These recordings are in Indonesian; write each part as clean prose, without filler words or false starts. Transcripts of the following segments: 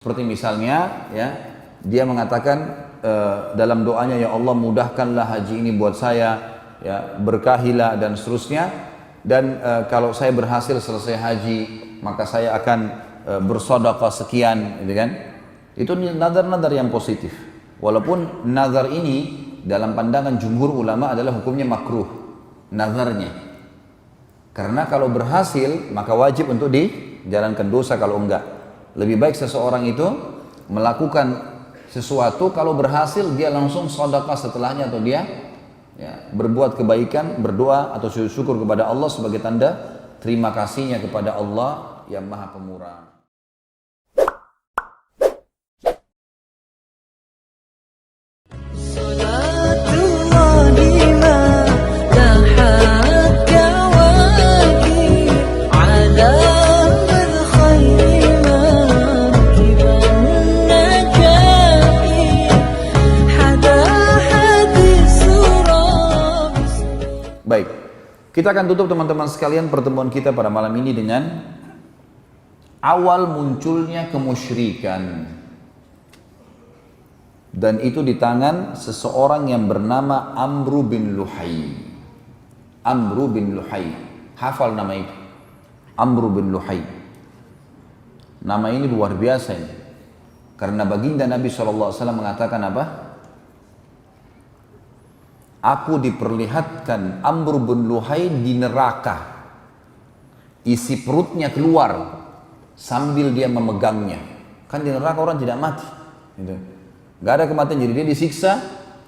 Seperti misalnya ya, dia mengatakan dalam doanya, ya Allah mudahkanlah haji ini buat saya, ya berkahilah dan seterusnya, dan kalau saya berhasil selesai haji maka saya akan bersedekah sekian, gitu kan. Itu nazar-nazar yang positif. Walaupun nazar ini dalam pandangan jumhur ulama adalah hukumnya makruh nazarnya. Karena kalau berhasil maka wajib untuk dijalankan, dosa kalau enggak. Lebih baik seseorang itu melakukan sesuatu, kalau berhasil dia langsung sedekah setelahnya, atau dia ya, berbuat kebaikan, berdoa atau sujud syukur kepada Allah sebagai tanda terima kasihnya kepada Allah yang Maha Pemurah. Baik, kita akan tutup teman-teman sekalian pertemuan kita pada malam ini dengan awal munculnya kemusyrikan, dan itu di tangan seseorang yang bernama Amru bin Luhai. Amru bin Luhai, hafal nama itu, Amru bin Luhai. Nama ini luar biasa ini, karena baginda Nabi SAW mengatakan apa? Aku diperlihatkan Amr bin Luhai di neraka, isi perutnya keluar sambil dia memegangnya. Kan di neraka orang tidak mati, gitu. Gak ada kematian, jadi dia disiksa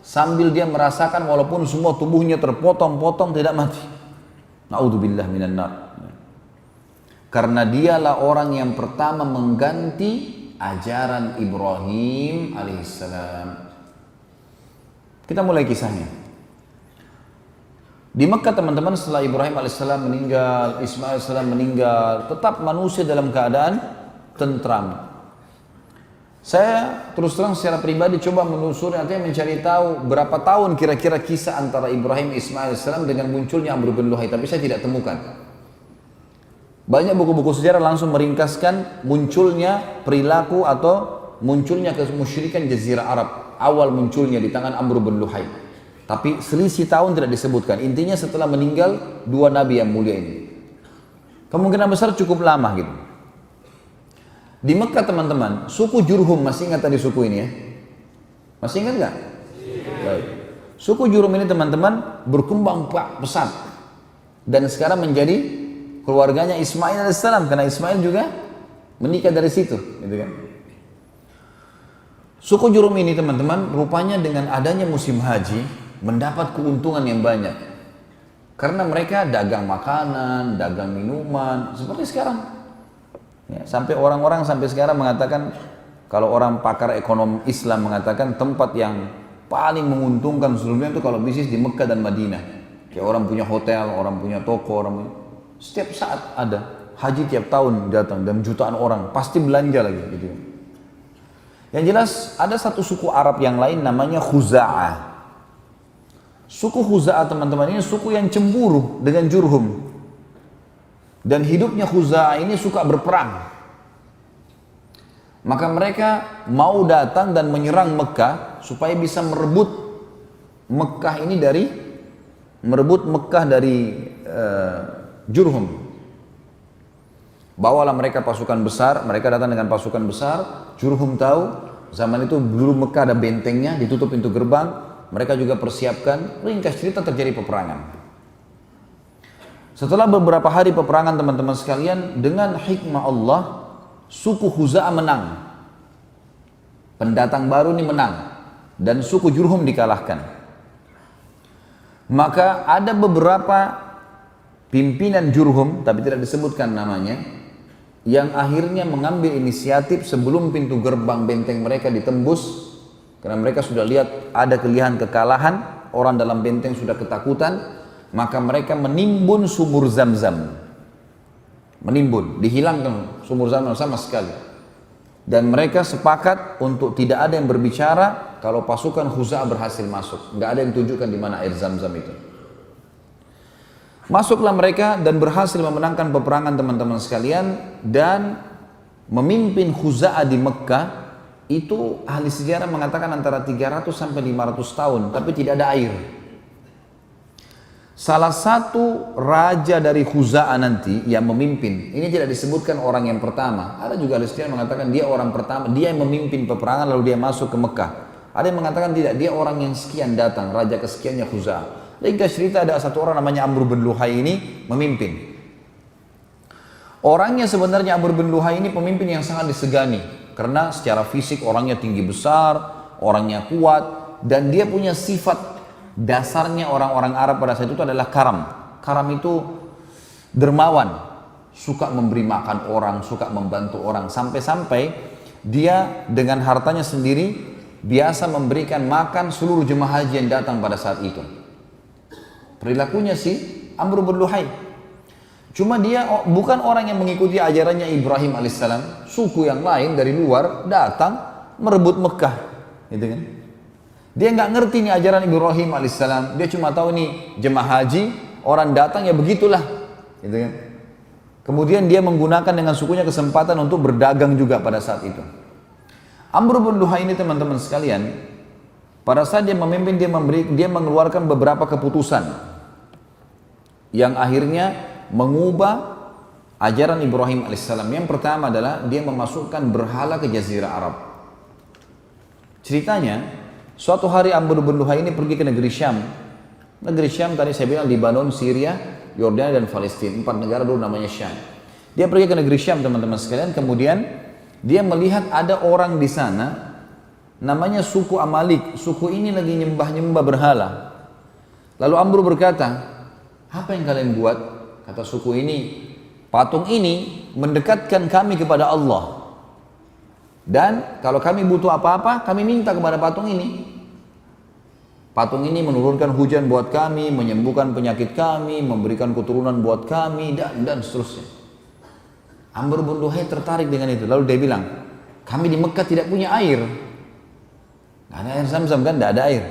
sambil dia merasakan walaupun semua tubuhnya terpotong-potong tidak mati. Na'udzubillah minan nar. Karena dialah orang yang pertama mengganti ajaran Ibrahim alaihissalam. Kita mulai kisahnya. Di Mekah teman-teman, setelah Ibrahim alaihissalam meninggal, Ismail alaihissalam meninggal, tetap manusia dalam keadaan tentram. Saya terus terang secara pribadi coba menelusuri, artinya mencari tahu berapa tahun kira-kira kisah antara Ibrahim Ismail alaihissalam dengan munculnya Amr bin Luhai, tapi saya tidak temukan. Banyak buku-buku sejarah langsung meringkaskan munculnya perilaku atau munculnya kemusyrikan Jazirah Arab, awal munculnya di tangan Amr bin Luhai. Tapi selisih tahun tidak disebutkan. Intinya setelah meninggal dua nabi yang mulia ini. Kemungkinan besar cukup lama gitu. Di Mekah teman-teman, suku Jurhum, masih ingat tadi suku ini ya? Masih ingat nggak? Baik. Suku Jurhum ini teman-teman berkembang pesat, dan sekarang menjadi keluarganya Ismail alaihissalam, karena Ismail juga menikah dari situ, gitu kan? Suku Jurhum ini teman-teman, rupanya dengan adanya musim haji mendapat keuntungan yang banyak, karena mereka dagang makanan, dagang minuman seperti sekarang ya, sampai orang-orang sampai sekarang mengatakan, kalau orang pakar ekonomi Islam mengatakan tempat yang paling menguntungkan seluruhnya itu kalau bisnis di Mekah dan Madinah. Kayak orang punya hotel, orang punya toko, setiap saat ada haji, tiap tahun datang dan jutaan orang pasti belanja lagi gitu. Yang jelas ada satu suku Arab yang lain namanya Khuza'ah. Suku Khuza'ah teman-teman ini suku yang cemburu dengan Jurhum. Dan hidupnya Khuza'ah ini suka berperang. Maka mereka mau datang dan menyerang Mekah supaya bisa merebut Mekah ini dari Jurhum. Bawalah mereka pasukan besar, mereka datang dengan pasukan besar. Jurhum tahu, zaman itu dulu Mekah ada bentengnya, ditutup pintu gerbang. Mereka juga persiapkan, ringkas cerita terjadi peperangan. Setelah beberapa hari peperangan teman-teman sekalian, dengan hikmah Allah, suku Khuza'ah menang. Pendatang baru ini menang. Dan suku Jurhum dikalahkan. Maka ada beberapa pimpinan Jurhum, tapi tidak disebutkan namanya, yang akhirnya mengambil inisiatif sebelum pintu gerbang benteng mereka ditembus. Karena mereka sudah lihat ada kekalahan, orang dalam benteng sudah ketakutan, maka mereka menimbun sumur Zam-Zam. Menimbun, dihilangkan sumur Zam-Zam sama sekali. Dan mereka sepakat untuk tidak ada yang berbicara kalau pasukan Khuza'ah berhasil masuk. Nggak ada yang tunjukkan di mana air Zam-Zam itu. Masuklah mereka dan berhasil memenangkan peperangan teman-teman sekalian, dan memimpin Khuza'ah di Mekah itu ahli sejarah mengatakan antara 300 sampai 500 tahun, tapi tidak ada air. Salah satu raja dari Khuza'ah nanti yang memimpin, ini tidak disebutkan orang yang pertama. Ada juga ahli sejarah mengatakan dia orang pertama, dia yang memimpin peperangan lalu dia masuk ke Mekah. Ada yang mengatakan tidak, dia orang yang sekian datang, raja kesekiannya Khuza'ah. Ringkas cerita ada satu orang namanya Amr bin Luhai ini memimpin. Orangnya sebenarnya Amr bin Luhai ini pemimpin yang sangat disegani. Karena secara fisik orangnya tinggi besar, orangnya kuat, dan dia punya sifat dasarnya orang-orang Arab pada saat itu adalah karam. Karam itu dermawan, suka memberi makan orang, suka membantu orang. Sampai-sampai dia dengan hartanya sendiri biasa memberikan makan seluruh jemaah haji yang datang pada saat itu. Perilakunya si Amr bin Luhai. Cuma dia bukan orang yang mengikuti ajarannya Ibrahim alaihissalam. Suku yang lain dari luar datang merebut Mekah, gitu kan? Dia nggak ngerti nih ajaran Ibrahim alaihissalam. Dia cuma tahu nih jemaah haji, orang datang ya begitulah, gitu kan? Kemudian dia menggunakan dengan sukunya kesempatan untuk berdagang juga pada saat itu. Amr bin Luhai ini teman-teman sekalian, pada saat dia memimpin dia mengeluarkan beberapa keputusan yang akhirnya mengubah ajaran Ibrahim alaihissalam. Yang pertama adalah dia memasukkan berhala ke Jazirah Arab. Ceritanya, suatu hari Amr bin Luhai ini pergi ke negeri Syam. Negeri Syam tadi saya bilang Lebanon, Syria, Yordania dan Palestina. 4 negara dulu namanya Syam. Dia pergi ke negeri Syam teman-teman sekalian. Kemudian dia melihat ada orang di sana namanya suku Amalik. Suku ini lagi nyembah-nyembah berhala. Lalu Amr berkata, apa yang kalian buat? Kata suku ini, patung ini mendekatkan kami kepada Allah. Dan kalau kami butuh apa-apa, kami minta kepada patung ini. Patung ini menurunkan hujan buat kami, menyembuhkan penyakit kami, memberikan keturunan buat kami, dan seterusnya. Amr bin Luhai tertarik dengan itu. Lalu dia bilang, kami di Mekah tidak punya air. Nggak ada air Zam-Zam kan, tidak ada air.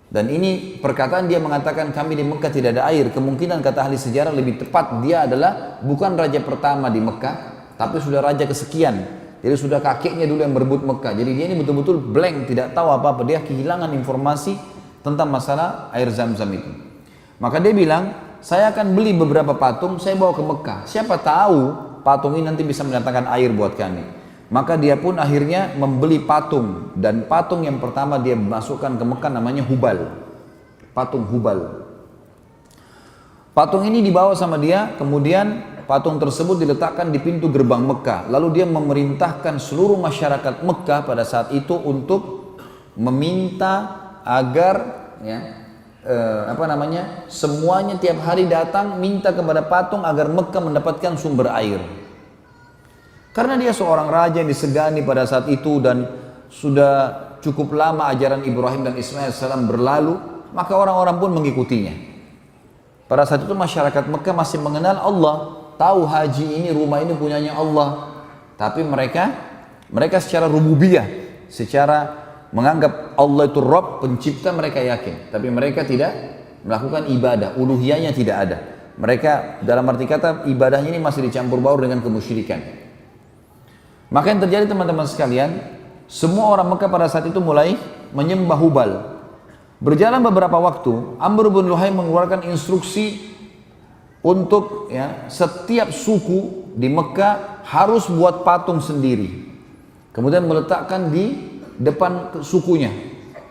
Dan ini perkataan dia mengatakan kami di Mekah tidak ada air. Kemungkinan kata ahli sejarah lebih tepat dia adalah bukan raja pertama di Mekah, tapi sudah raja kesekian. Jadi sudah kakeknya dulu yang berebut Mekah. Jadi dia ini betul-betul blank, tidak tahu apa-apa. Dia kehilangan informasi tentang masalah air Zam-Zam itu. Maka dia bilang, saya akan beli beberapa patung, saya bawa ke Mekah. Siapa tahu patung ini nanti bisa mendatangkan air buat kami. Maka dia pun akhirnya membeli patung. Dan patung yang pertama dia masukkan ke Mekah namanya Hubal. Patung Hubal. Patung ini dibawa sama dia, kemudian patung tersebut diletakkan di pintu gerbang Mekah. Lalu dia memerintahkan seluruh masyarakat Mekah pada saat itu untuk meminta agar semuanya tiap hari datang minta kepada patung agar Mekah mendapatkan sumber air. Karena dia seorang raja yang disegani pada saat itu dan sudah cukup lama ajaran Ibrahim dan Ismail salam berlalu, maka orang-orang pun mengikutinya. Pada saat itu masyarakat Mekah masih mengenal Allah, tahu haji ini, rumah ini punyanya Allah. Tapi mereka secara rububiyah, secara menganggap Allah itu Rabb, pencipta, mereka yakin. Tapi mereka tidak melakukan ibadah, uluhiyahnya tidak ada. Mereka dalam arti kata ibadahnya ini masih dicampur baur dengan kemusyrikan. Maka yang terjadi teman-teman sekalian, semua orang Mekah pada saat itu mulai menyembah Hubal. Berjalan beberapa waktu, Amr bin Luhai mengeluarkan instruksi untuk setiap suku di Mekah harus buat patung sendiri. Kemudian meletakkan di depan sukunya.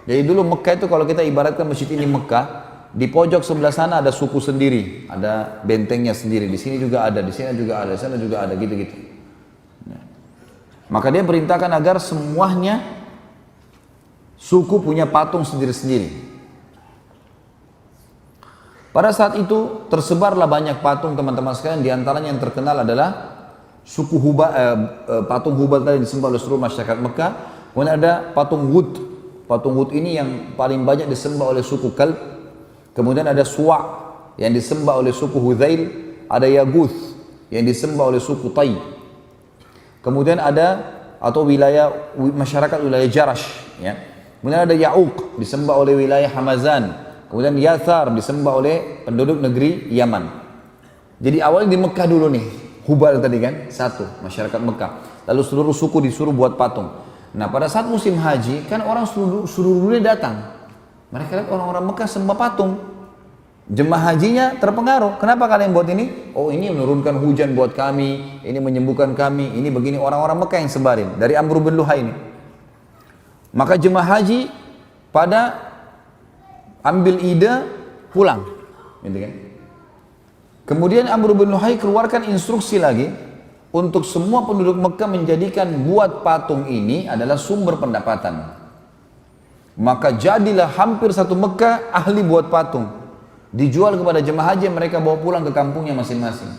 Jadi dulu Mekah itu kalau kita ibaratkan masjid ini Mekah, di pojok sebelah sana ada suku sendiri, ada bentengnya sendiri. Di sini juga ada, di sini juga ada, di sana juga ada, gitu-gitu. Maka dia perintahkan agar semuanya suku punya patung sendiri-sendiri. Pada saat itu tersebarlah banyak patung teman-teman sekalian. Di antaranya yang terkenal adalah suku Hubal, patung Hubal tadi disembah oleh seluruh masyarakat Mekah. Kemudian ada patung Wud. Patung Wud ini yang paling banyak disembah oleh suku Kalb. Kemudian ada Suwa' yang disembah oleh suku Hudzail. Ada Yaguth yang disembah oleh suku Tai. Kemudian ada masyarakat wilayah Jarash, Kemudian ada Ya'uq disembah oleh wilayah Hamazan. Kemudian Yathar disembah oleh penduduk negeri Yaman. Jadi awalnya di Mekah dulu nih, Hubal tadi kan, satu masyarakat Mekah. lalu seluruh suku disuruh buat patung. Nah pada saat musim haji kan orang seluruh dunia datang. Mereka lihat orang-orang Mekah sembah patung. Jemaah hajinya terpengaruh. Kenapa kalian buat ini? Oh ini menurunkan hujan buat kami, ini menyembuhkan kami, ini begini. Orang-orang Mekah yang sebarin dari Amr bin Luhai ini. Maka jemaah haji pada ambil ide pulang, gitu kan? Kemudian Amr bin Luhai keluarkan instruksi lagi untuk semua penduduk Mekah menjadikan buat patung ini adalah sumber pendapatan. Maka jadilah hampir satu Mekah ahli buat patung. Dijual kepada jemaah haji, mereka bawa pulang ke kampungnya masing-masing.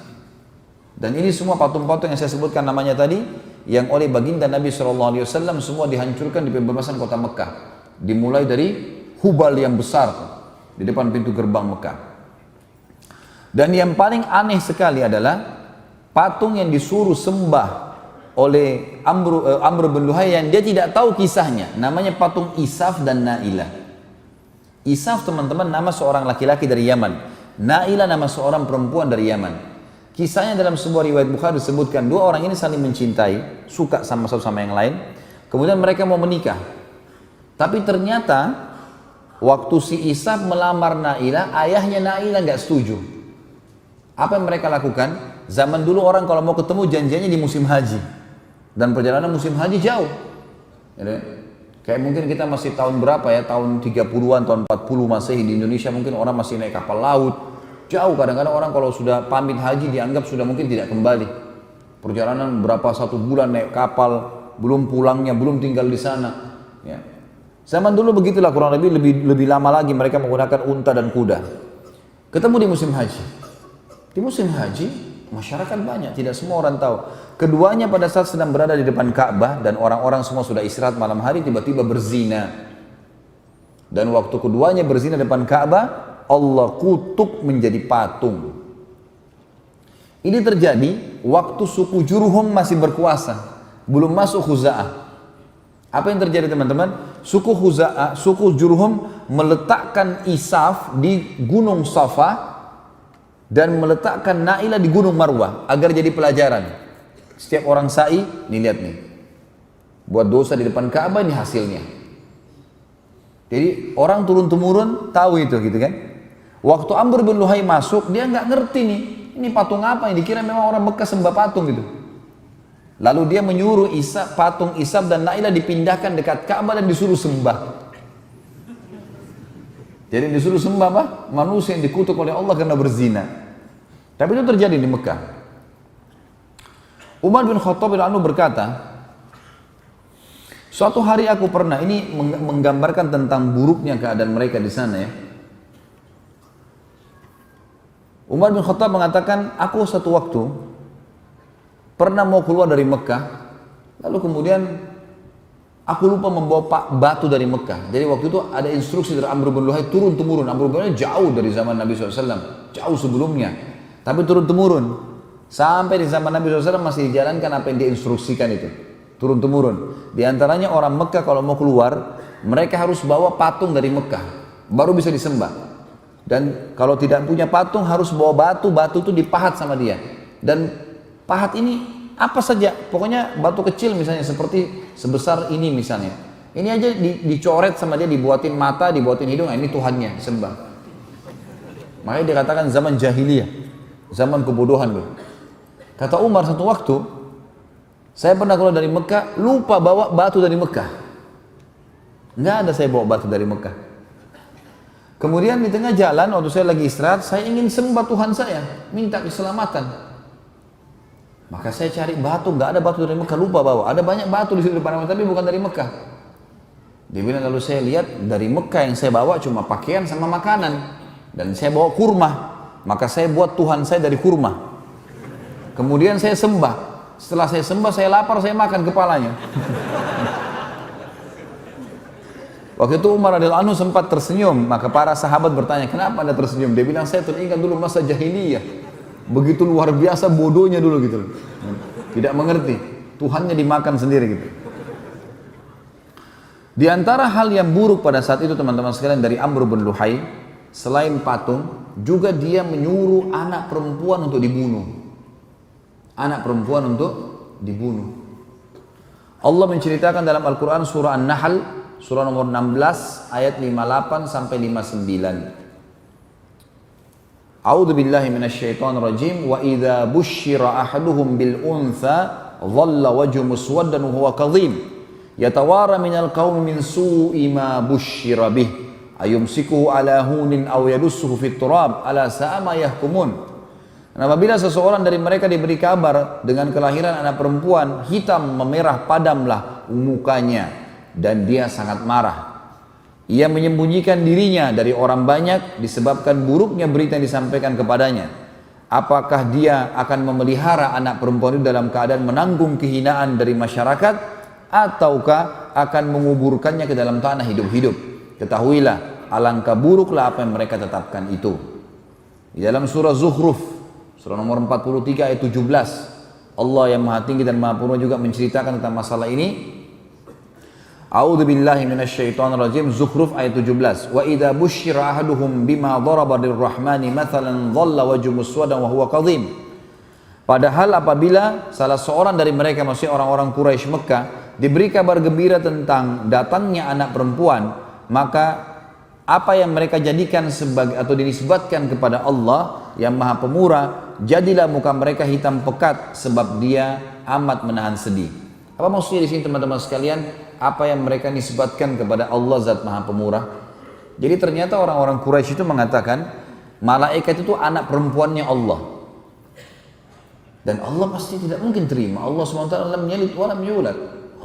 Dan ini semua patung-patung yang saya sebutkan namanya tadi, yang oleh baginda Nabi SAW semua dihancurkan di pembebasan kota Mekah. Dimulai dari Hubal yang besar di depan pintu gerbang Mekah. Dan yang paling aneh sekali adalah patung yang disuruh sembah oleh Amr bin Luhai yang dia tidak tahu kisahnya. Namanya patung Isaf dan Nailah. Isaf teman-teman nama seorang laki-laki dari Yaman. Nailah nama seorang perempuan dari Yaman. Kisahnya dalam sebuah riwayat Bukhari disebutkan dua orang ini saling mencintai, suka sama satu sama yang lain. Kemudian mereka mau menikah. Tapi ternyata waktu si Isaf melamar Nailah, ayahnya Nailah nggak setuju. Apa yang mereka lakukan? Zaman dulu orang kalau mau ketemu janjiannya di musim haji. Dan perjalanan musim haji jauh. Kayak mungkin kita masih tahun berapa ya, tahun 30-an, tahun 40 Masehi di Indonesia mungkin orang masih naik kapal laut. Jauh, kadang-kadang orang kalau sudah pamit haji dianggap sudah mungkin tidak kembali. Perjalanan berapa, 1 bulan naik kapal, belum pulangnya, belum tinggal di sana. Ya. Zaman dulu begitulah kurang lebih lama lagi mereka menggunakan unta dan kuda. Ketemu di musim haji. Di musim haji, masyarakat banyak, tidak semua orang tahu. Keduanya pada saat sedang berada di depan Ka'bah dan orang-orang semua sudah istirahat malam hari, tiba-tiba berzina. Dan waktu keduanya berzina depan Ka'bah, Allah kutuk menjadi patung. Ini terjadi waktu suku Jurhum masih berkuasa, belum masuk Khuza'ah. Apa yang terjadi teman-teman? Suku Jurhum meletakkan Isaf di Gunung Safa dan meletakkan Nailah di Gunung Marwah agar jadi pelajaran. Setiap orang sa'i, nih lihat nih, buat dosa di depan Ka'bah, ini hasilnya. Jadi orang turun-temurun tahu itu gitu kan. Waktu Amr bin Luhai masuk, dia nggak ngerti nih, ini patung apa yang dikira memang orang Mekah sembah patung gitu. Lalu dia menyuruh patung Isaf dan Nailah dipindahkan dekat Ka'bah dan disuruh sembah. Jadi disuruh sembah apa? Manusia yang dikutuk oleh Allah karena berzina. Tapi itu terjadi di Mekah. Umar bin Khattab radhiyallahu anhu berkata, suatu hari aku pernah, ini menggambarkan tentang buruknya keadaan mereka di sana ya. Umar bin Khattab mengatakan, aku satu waktu pernah mau keluar dari Mekah, lalu kemudian aku lupa membawa batu dari Mekah. Jadi waktu itu ada instruksi dari Amr bin Luhai turun-temurun. Amr bin Luhai jauh dari zaman Nabi SAW, jauh sebelumnya, tapi turun-temurun. Sampai di zaman Nabi SAW masih dijalankan apa yang diinstruksikan itu, turun-temurun. Di antaranya orang Mekah kalau mau keluar, mereka harus bawa patung dari Mekah, baru bisa disembah. Dan kalau tidak punya patung harus bawa batu itu dipahat sama dia. Dan pahat ini apa saja, pokoknya batu kecil misalnya seperti sebesar ini misalnya. Ini aja dicoret sama dia, dibuatin mata, dibuatin hidung, ini Tuhannya disembah. Makanya dikatakan zaman jahiliyah, zaman kebodohan loh. Kata Umar satu waktu, saya pernah keluar dari Mekah, lupa bawa batu dari Mekah. Nggak ada saya bawa batu dari Mekah. Kemudian di tengah jalan, waktu saya lagi istirahat, saya ingin sembah Tuhan saya, minta keselamatan. Maka saya cari batu, nggak ada batu dari Mekah, lupa bawa. Ada banyak batu di situ depan, tapi bukan dari Mekah. Dia bilang, lalu saya lihat dari Mekah yang saya bawa cuma pakaian sama makanan. Dan saya bawa kurma, maka saya buat Tuhan saya dari kurma. Kemudian saya sembah. Setelah saya sembah, saya lapar, saya makan kepalanya. Waktu itu Umar radhiyallahu anhu sempat tersenyum. Maka para sahabat bertanya, kenapa anda tersenyum? Dia bilang, saya teringat dulu masa jahiliyah. Begitu luar biasa bodohnya dulu gitu. Tidak mengerti. Tuhannya dimakan sendiri gitu. Di antara hal yang buruk pada saat itu teman-teman sekalian dari Amr bin Luhai, selain patung, juga dia menyuruh anak perempuan untuk dibunuh. Anak perempuan untuk dibunuh. Allah menceritakan dalam Al-Quran surah An-Nahl, surah nomor 16, ayat 58 sampai 59. A'udzu billahi minasyaitonir rajim. Wa idza busyira ahaduhum bil untha dhalla wajhu muswaddan wa huwa kadhim yatawara minal qaumi min su'i ma busyira bih ayumsikuhu ala hunin aw yadussuhu fit turab ala sa'a ma yahkumun. Dan apabila seseorang dari mereka diberi kabar dengan kelahiran anak perempuan, hitam memerah padamlah mukanya dan dia sangat marah. Ia menyembunyikan dirinya dari orang banyak disebabkan buruknya berita yang disampaikan kepadanya. Apakah dia akan memelihara anak perempuan itu dalam keadaan menanggung kehinaan dari masyarakat, ataukah akan menguburkannya ke dalam tanah hidup-hidup? Ketahuilah, alangkah buruklah apa yang mereka tetapkan itu. Di dalam surah Zukhruf, surah nomor 43 ayat 17, Allah yang maha tinggi dan maha purba juga menceritakan tentang masalah ini. A'udzu billahi minasyaitonir rajim. Zukhruf ayat 17. Wa idza busyira ahaduhum bima daraba lirrahmani mathalan dhalla wajhu muswaddan wa huwa kadhim. Padahal apabila salah seorang dari mereka, maksudnya orang-orang Quraisy Mekah, diberi kabar gembira tentang datangnya anak perempuan, maka apa yang mereka jadikan sebagai atau dinisbatkan kepada Allah yang maha pemurah, jadilah muka mereka hitam pekat sebab dia amat menahan sedih. Apa maksudnya di sini teman-teman sekalian? Apa yang mereka nisbatkan kepada Allah zat maha pemurah? Jadi ternyata orang-orang Quraisy itu mengatakan malaikat itu anak perempuannya Allah. Dan Allah pasti tidak mungkin terima. Allah SWT lam yalid wa lam yulad.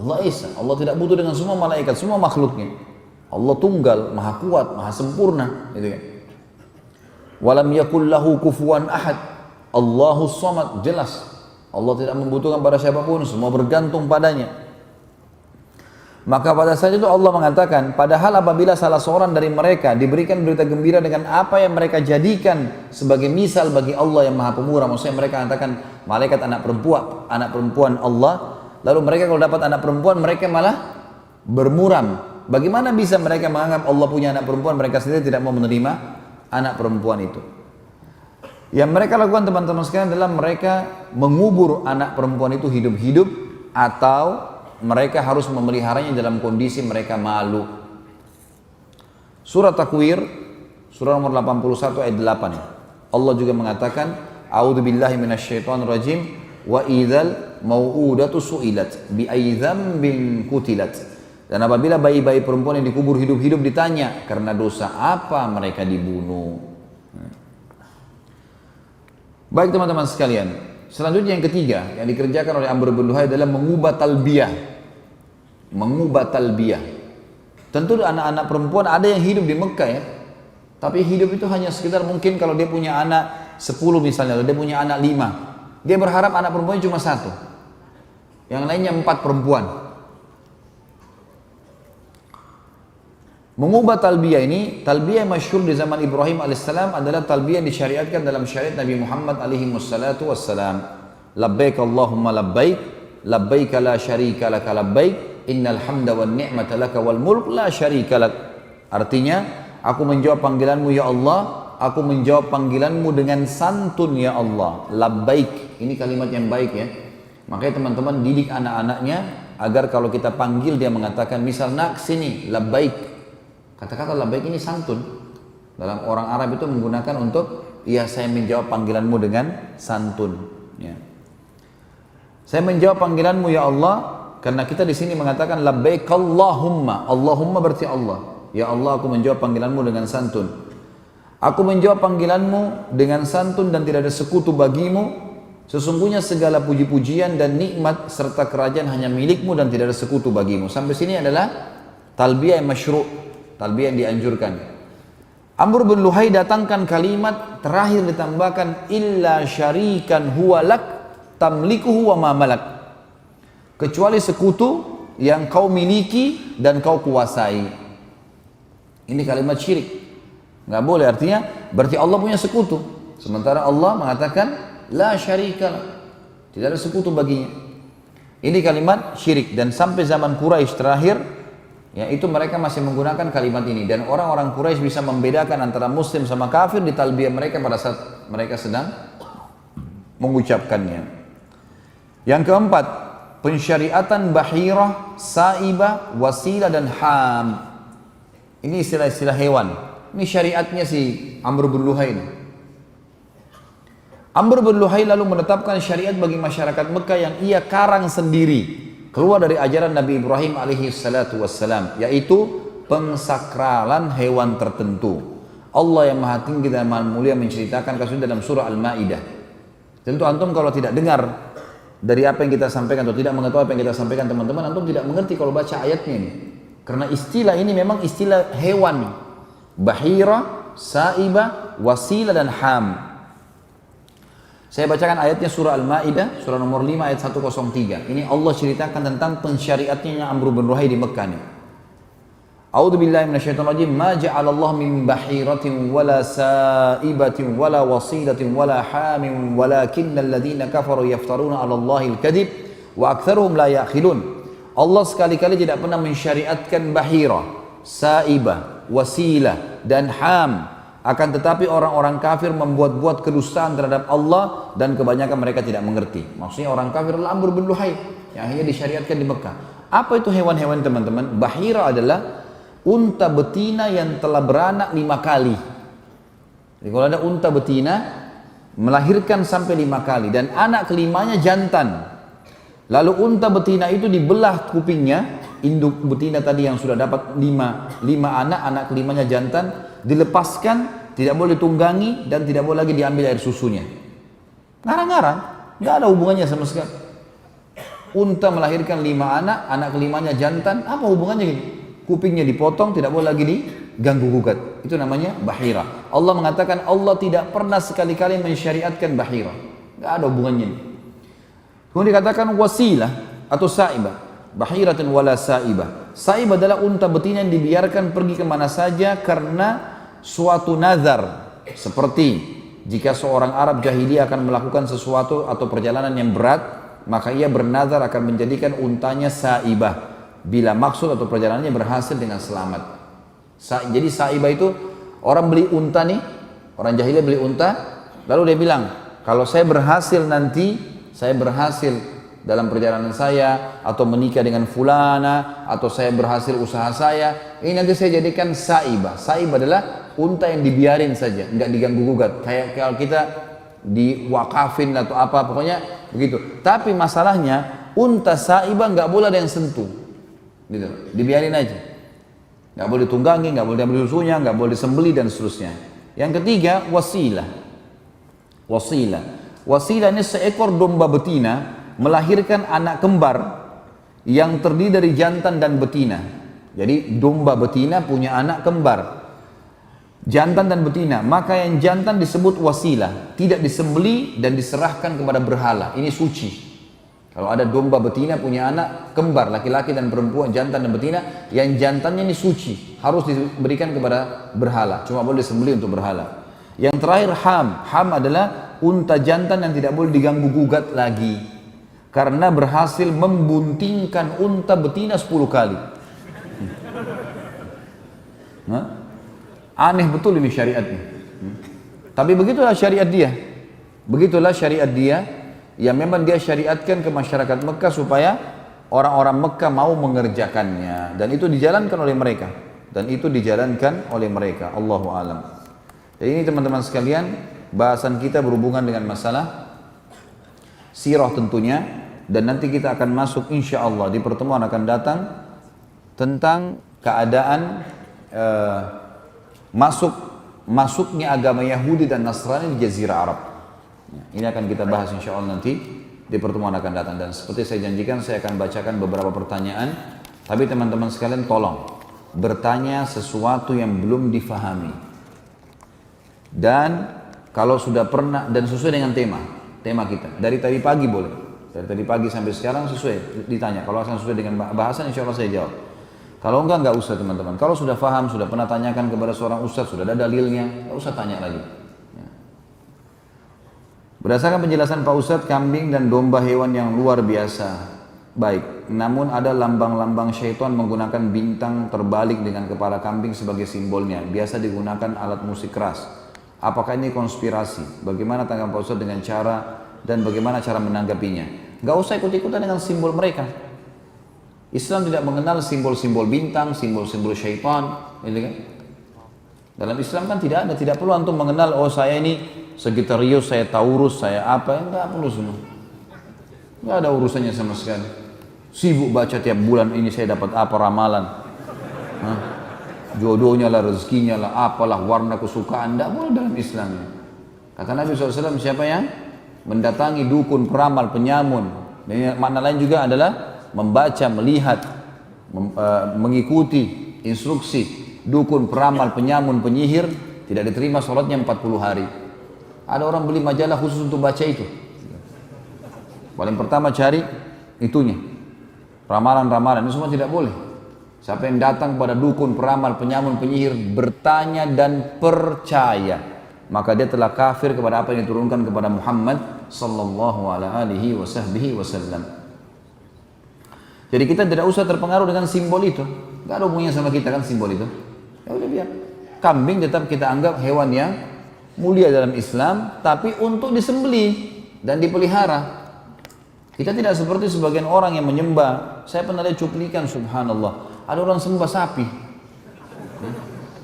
Allah Esa. Allah tidak butuh dengan semua malaikat, semua makhluknya. Allah tunggal, maha kuat, maha sempurna, gitu kan. Walam yakul lahu kufuwan ahad. Allahus samad, jelas. Allah tidak membutuhkan pada siapapun, semua bergantung padanya. Maka pada saat itu Allah mengatakan, padahal apabila salah seorang dari mereka diberikan berita gembira dengan apa yang mereka jadikan sebagai misal bagi Allah yang maha pemurah, maksudnya mereka katakan malaikat anak perempuan Allah, lalu mereka kalau dapat anak perempuan mereka malah bermuram. Bagaimana bisa mereka menganggap Allah punya anak perempuan, mereka sendiri tidak mau menerima anak perempuan itu? Yang mereka lakukan teman-teman sekalian adalah mereka mengubur anak perempuan itu hidup-hidup, atau mereka harus memeliharanya dalam kondisi mereka malu. Surah Takwir, surah nomor 81 ayat 8. Allah juga mengatakan, A'udzu billahi minasyaitonir rajim, wa idzal mau'udatu su'ilat bi ayyi dzambin qutilat. Dan apabila bayi-bayi perempuan yang dikubur hidup-hidup ditanya, karena dosa apa mereka dibunuh. Baik teman-teman sekalian, selanjutnya yang ketiga yang dikerjakan oleh Amr bin Luhai adalah mengubah talbiyah. Mengubah talbiyah. Tentu anak-anak perempuan ada yang hidup di Mekah ya, tapi hidup itu hanya sekitar mungkin kalau dia punya anak 10 misalnya, atau dia punya anak 5, dia berharap anak perempuannya cuma 1, yang lainnya 4 perempuan. Mengubah talbiyah ini, talbiyah yang masyhur di zaman Ibrahim alaihissalam adalah talbiyah yang disyariatkan dalam syariat Nabi Muhammad alaihi wassalatu wassalam. Labbaik Allahumma labbaik, labbaik la syarika laka labbaik, innal hamda wan ni'mata laka wal mulk la syarika lak. Artinya, aku menjawab panggilanmu ya Allah, aku menjawab panggilanmu dengan santun ya Allah. Labbaik, ini kalimat yang baik ya. Makanya teman-teman didik anak-anaknya agar kalau kita panggil dia mengatakan, misal nak sini, labbaik. Kata-kata labbaik ini santun. Dalam orang Arab itu menggunakan untuk, ya saya menjawab panggilanmu dengan santun. Ya. Saya menjawab panggilanmu ya Allah, karena kita di sini mengatakan labbaik Allahumma. Allahumma berarti Allah. Ya Allah, aku menjawab panggilanmu dengan santun. Aku menjawab panggilanmu dengan santun dan tidak ada sekutu bagimu. Sesungguhnya segala puji-pujian dan nikmat serta kerajaan hanya milikmu dan tidak ada sekutu bagimu. Sampai sini adalah talbiyah yang masyru'. Talbiyah yang dianjurkan. Amr bin Luhai datangkan kalimat terakhir ditambahkan illa syarikan huwa lak tamlikuhu wa ma malak. Kecuali sekutu yang kau miliki dan kau kuasai. Ini kalimat syirik. Nggak boleh, artinya berarti Allah punya sekutu. Sementara Allah mengatakan la syarika lak. Tidak ada sekutu baginya. Ini kalimat syirik, dan sampai zaman Quraisy terakhir ya, itu mereka masih menggunakan kalimat ini, dan orang-orang Quraisy bisa membedakan antara muslim sama kafir di talbiyah mereka pada saat mereka sedang mengucapkannya. Yang keempat, pensyariatan bahirah, saibah, wasilah dan ham. Ini istilah-istilah hewan. Ini syariatnya si Amr bin Luhai ini. Amr bin Luhai lalu menetapkan syariat bagi masyarakat Mekah yang ia karang sendiri, keluar dari ajaran Nabi Ibrahim alaihi salatu wassalam, yaitu pensakralan hewan tertentu. Allah yang maha tinggi dan maha mulia menceritakan kasus ini dalam surah Al-Ma'idah. Tentu antum kalau tidak dengar dari apa yang kita sampaikan atau tidak mengetahui apa yang kita sampaikan teman-teman, antum tidak mengerti kalau baca ayatnya ini. Karena istilah ini memang istilah hewan. Bahira, saibah, wasilah dan ham. Saya bacakan ayatnya surah Al-Ma'idah, surah nomor 5 ayat 103. Ini Allah ceritakan tentang pensyariatnya Amr bin Luhai di Mekah nih. A'udzu billahi minasyaitonir rajim. Ma ja'alallahu min bahiratin wala sa'ibatin wala wasilatin wala hamin walakinnal ladzina kafaru yaftaruna 'ala Allahil kadzib wa aktsaruhum la ya'qilun. Allah sekali-kali tidak pernah mensyariatkan bahira, sa'ibah, wasilah dan ham. Akan tetapi orang-orang kafir membuat-buat kedustaan terhadap Allah dan kebanyakan mereka tidak mengerti. Maksudnya orang kafir adalah Amr bin Luhai yang akhirnya disyariatkan di Mekah. Apa itu hewan-hewan teman-teman? Bahira adalah unta betina yang telah beranak 5 kali. Jadi kalau ada unta betina melahirkan sampai 5 kali dan anak kelimanya jantan. Lalu unta betina itu dibelah kupingnya, induk betina tadi yang sudah dapat 5 anak, anak kelimanya jantan, dilepaskan, tidak boleh ditunggangi dan tidak boleh lagi diambil air susunya. Ngarang-ngarang, nggak ada hubungannya sama sekali. Unta melahirkan 5 anak, anak kelimanya jantan, apa hubungannya gini? Kupingnya dipotong, tidak boleh lagi diganggu gugat. Itu namanya bahira. Allah mengatakan Allah tidak pernah sekali-kali mensyariatkan bahira. Nggak ada hubungannya. Kemudian dikatakan wasilah atau saibah. Bahiratin wala saibah. Saibah adalah unta betina yang dibiarkan pergi kemana saja karena suatu nazar. Seperti jika seorang Arab jahiliyah akan melakukan sesuatu atau perjalanan yang berat, maka ia bernazar akan menjadikan untanya saibah bila maksud atau perjalanannya berhasil dengan selamat. Jadi saibah itu orang beli unta nih, orang jahiliyah beli unta, lalu dia bilang, kalau saya berhasil nanti, saya berhasil dalam perjalanan saya, atau menikah dengan fulana, atau saya berhasil usaha saya, ini nanti saya jadikan saibah. Saibah adalah unta yang dibiarin saja, nggak diganggu gugat. Kayak kalau kita diwakafin atau apa, pokoknya begitu. Tapi masalahnya unta saibah nggak boleh ada yang sentuh. Gitu, dibiarin aja, nggak boleh ditunggangi, nggak boleh diambil susunya, nggak boleh disembeli dan seterusnya. Yang ketiga wasilah. Wasilah ini seekor domba betina melahirkan anak kembar yang terdiri dari jantan dan betina. Jadi domba betina punya anak kembar, jantan dan betina. Maka yang jantan disebut wasilah, tidak disembeli dan diserahkan kepada berhala. Ini suci. Kalau ada domba betina punya anak kembar, laki-laki dan perempuan, jantan dan betina, yang jantannya ini suci, harus diberikan kepada berhala, cuma boleh disembelih untuk berhala. Yang terakhir ham. Ham adalah unta jantan yang tidak boleh diganggu gugat lagi, karena berhasil membuntingkan unta betina 10 kali. Aneh betul ini syariatnya. Tapi begitulah syariat dia. Begitulah syariat dia. Yang memang dia syariatkan ke masyarakat Mekah supaya orang-orang Mekah mau mengerjakannya, dan itu dijalankan oleh mereka, Allahu a'lam. Jadi ini teman-teman sekalian, bahasan kita berhubungan dengan masalah sirah tentunya, dan nanti kita akan masuk insya Allah di pertemuan akan datang tentang keadaan masuknya agama Yahudi dan Nasrani di Jazirah Arab. Ini akan kita bahas insya Allah nanti di pertemuan akan datang. Dan seperti saya janjikan, saya akan bacakan beberapa pertanyaan. Tapi teman-teman sekalian tolong bertanya sesuatu yang belum difahami. Dan kalau sudah pernah, dan sesuai dengan tema kita. Dari tadi pagi boleh. Dari tadi pagi sampai sekarang sesuai ditanya. Kalau sesuai dengan bahasan insya Allah saya jawab. Kalau enggak usah teman-teman. Kalau sudah faham, sudah pernah tanyakan kepada seorang ustaz, sudah ada dalilnya, enggak usah tanya lagi. Berdasarkan penjelasan Pak Ustadz, kambing dan domba hewan yang luar biasa baik. Namun ada lambang-lambang syaitan menggunakan bintang terbalik dengan kepala kambing sebagai simbolnya. Biasa digunakan alat musik keras. Apakah ini konspirasi? Bagaimana tanggapan Pak Ustadz dengan cara dan bagaimana cara menanggapinya? Gak usah ikut-ikutan dengan simbol mereka. Islam tidak mengenal simbol-simbol bintang, simbol-simbol syaitan, gitu kan? Dalam Islam kan tidak ada, tidak perlu antum mengenal, oh saya ini Sagittarius, saya Taurus, saya apa, enggak perlu semua. Enggak ada urusannya sama sekali. Sibuk baca tiap bulan ini saya dapat apa ramalan. Hah? Jodohnya lah, rezekinya lah, apalah, warna kesukaan, enggak boleh dalam Islam. Kata Nabi SAW, siapa yang mendatangi dukun, peramal, penyamun, dan makna lain juga adalah membaca, melihat, mengikuti instruksi dukun, peramal, penyamun, penyihir, tidak diterima sholatnya 40 hari. Ada orang beli majalah khusus untuk baca itu. Paling pertama cari itunya, ramalan-ramalan, ini semua tidak boleh. Siapa yang datang pada dukun, peramal, penyamun, penyihir, bertanya dan percaya, maka dia telah kafir kepada apa yang diturunkan kepada Muhammad sallallahu alaihi wasallam. Jadi kita tidak usah terpengaruh dengan simbol itu. Gak ada hubungannya sama kita kan simbol itu. Ya udah biar. Kambing tetap kita anggap hewan yang mulia dalam Islam, tapi untuk disembelih dan dipelihara. Kita tidak seperti sebagian orang yang menyembah. Saya pernah lihat cuplikan, subhanallah, ada orang sembah sapi.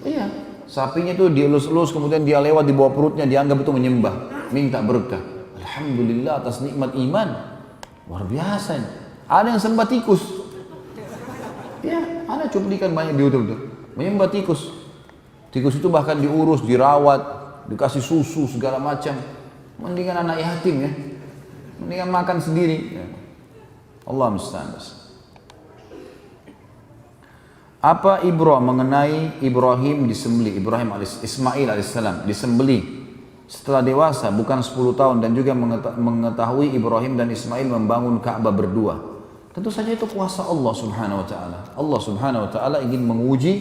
Iya, sapinya itu dielus-elus, kemudian dia lewat di bawah perutnya, dianggap itu menyembah, minta berkah. Alhamdulillah atas nikmat iman, luar biasa ini. Ada yang sembah tikus. Ya, ada cuplikan banyak di YouTube tuh, menyembah tikus. Tikus itu bahkan diurus, dirawat, dikasih susu segala macam. Mendingan anak yatim ya, mendingan makan sendiri. Allah musta'an. Apa ibrah mengenai Ibrahim disembelih, Ismail alaihissalam disembelih setelah dewasa bukan 10 tahun, dan juga mengetahui Ibrahim dan Ismail membangun Ka'bah berdua? Tentu saja itu kuasa Allah subhanahu wa ta'ala. Allah subhanahu wa ta'ala ingin menguji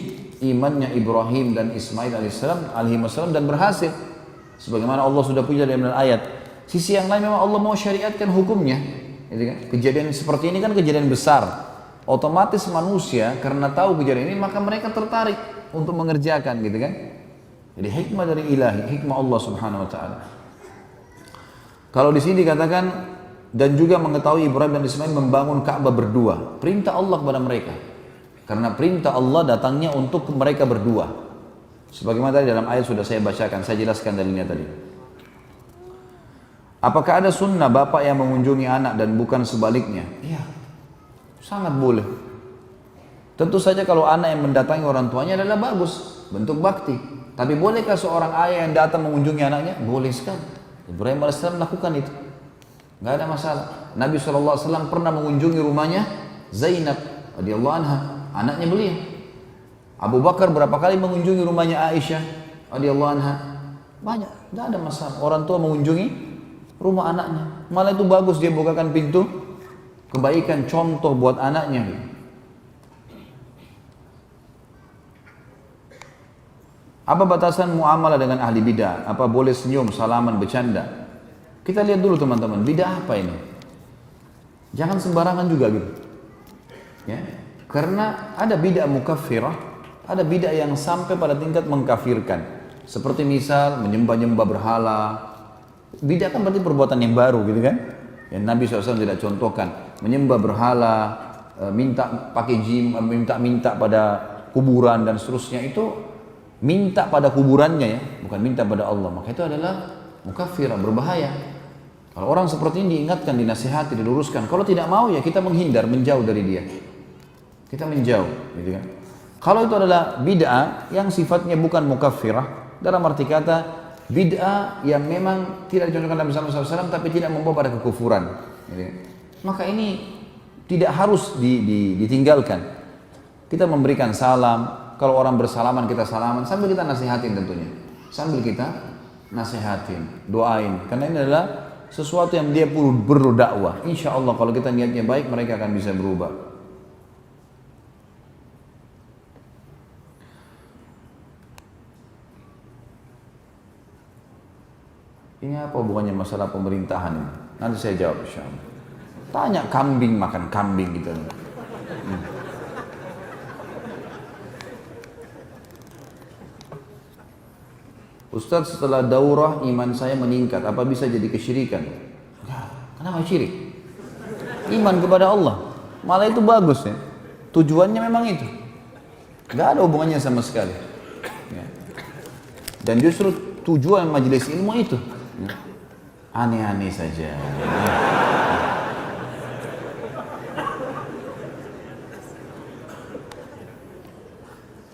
imannya Ibrahim dan Ismail alaihissalam dan berhasil. Sebagaimana Allah sudah punya dalam ayat. Sisi yang lain memang Allah mau syariatkan hukumnya. Kejadian seperti ini kan kejadian besar. Otomatis manusia karena tahu kejadian ini maka mereka tertarik untuk mengerjakan, gitu kan? Jadi hikmah dari ilahi, hikmah Allah subhanahu wa ta'ala. Kalau di sini dikatakan dan juga mengetahui Ibrahim dan Ismail membangun Ka'bah berdua, perintah Allah kepada mereka. Karena perintah Allah datangnya untuk mereka berdua. Sebagaimana tadi dalam ayat sudah saya bacakan, saya jelaskan dalilnya tadi. Apakah ada sunnah bapak yang mengunjungi anak dan bukan sebaliknya? Iya, sangat boleh. Tentu saja kalau anak yang mendatangi orang tuanya adalah bagus, bentuk bakti. Tapi bolehkah seorang ayah yang datang mengunjungi anaknya? Boleh sekali. Ibrahim AS melakukan itu, nggak ada masalah. Nabi SAW pernah mengunjungi rumahnya Zainab radhiyallahu anha, anaknya beliau. Abu Bakar berapa kali mengunjungi rumahnya Aisyah radhiyallahu anha. Banyak, nggak ada masalah. Orang tua mengunjungi rumah anaknya, malah itu bagus, dia bukakan pintu kebaikan, contoh buat anaknya. Apa batasan muamalah dengan ahli bidah? Apa boleh senyum, salaman, bercanda? Kita lihat dulu teman-teman, bidah apa ini? Jangan sembarangan juga gitu. Ya, karena ada bidah mukaffirah, ada bidah yang sampai pada tingkat mengkafirkan. Seperti misal menyembah-nyembah berhala. Bidah kan berarti perbuatan yang baru gitu kan? Yang Nabi SAW tidak contohkan. Menyembah berhala, minta pakai jin, minta pada kuburan dan seterusnya, itu minta pada kuburannya ya, bukan minta pada Allah. Maka itu adalah mukaffirah, berbahaya. Kalau orang seperti ini diingatkan, dinasihati, diluruskan. Kalau tidak mau ya kita menghindar, menjauh dari dia. Kita menjauh, gitu kan. Kalau itu adalah bid'ah yang sifatnya bukan mukaffirah, dalam arti kata bid'ah yang memang tidak dicontohkan dalam Muhammad SAW tapi tidak membawa pada kekufuran, gitu kan. Maka ini tidak harus ditinggalkan. Kita memberikan salam. Kalau orang bersalaman kita salaman, sambil kita nasihatin tentunya. Sambil kita nasihatin, doain. Karena ini adalah sesuatu yang dia perlu dakwah. Insya Allah kalau kita niatnya baik, mereka akan bisa berubah. Ini apa hubungannya masalah pemerintahan ini? Nanti saya jawab insya Allah. Tanya kambing makan kambing gitu. Ustaz, setelah daurah iman saya meningkat, apa bisa jadi kesyirikan? Ya, kenapa syirik? Iman kepada Allah. Malah itu bagus ya. Tujuannya memang itu. Gak ada hubungannya sama sekali. Ya. Dan justru tujuan majelis ilmu itu. Ya. Aneh-aneh saja.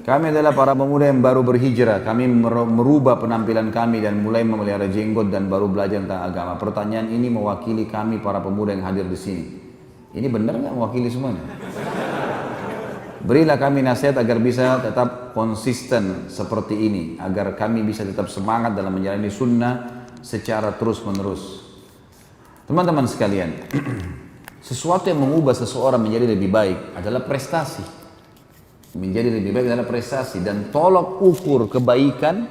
Kami adalah para pemuda yang baru berhijrah. Kami merubah penampilan kami dan mulai memelihara jenggot dan baru belajar tentang agama. Pertanyaan ini mewakili kami para pemuda yang hadir di sini. Ini benar nggak mewakili semuanya? Berilah kami nasihat agar bisa tetap konsisten seperti ini, agar kami bisa tetap semangat dalam menjalani sunnah secara terus-menerus. Teman-teman sekalian, sesuatu yang mengubah seseorang menjadi lebih baik adalah prestasi. Menjadi lebih baik adalah prestasi, dan tolok ukur kebaikan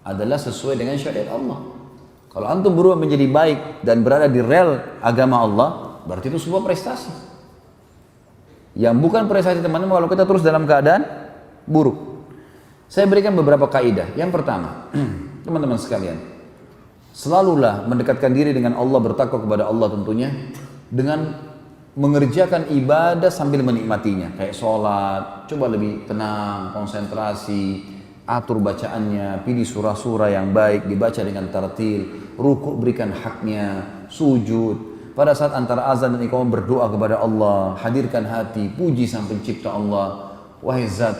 adalah sesuai dengan syariat Allah. Kalau antum berubah menjadi baik dan berada di rel agama Allah, berarti itu sebuah prestasi. Yang bukan prestasi teman-teman kalau kita terus dalam keadaan buruk. Saya berikan beberapa kaidah. Yang pertama, teman-teman sekalian, selalulah mendekatkan diri dengan Allah, bertakwa kepada Allah tentunya, dengan mengerjakan ibadah sambil menikmatinya, kayak sholat, coba lebih tenang, konsentrasi, atur bacaannya, pilih surah-surah yang baik, dibaca dengan tartil, ruku berikan haknya, sujud. Pada saat antara azan dan iqamah berdoa kepada Allah, hadirkan hati, puji sang pencipta Allah. Wahai Zat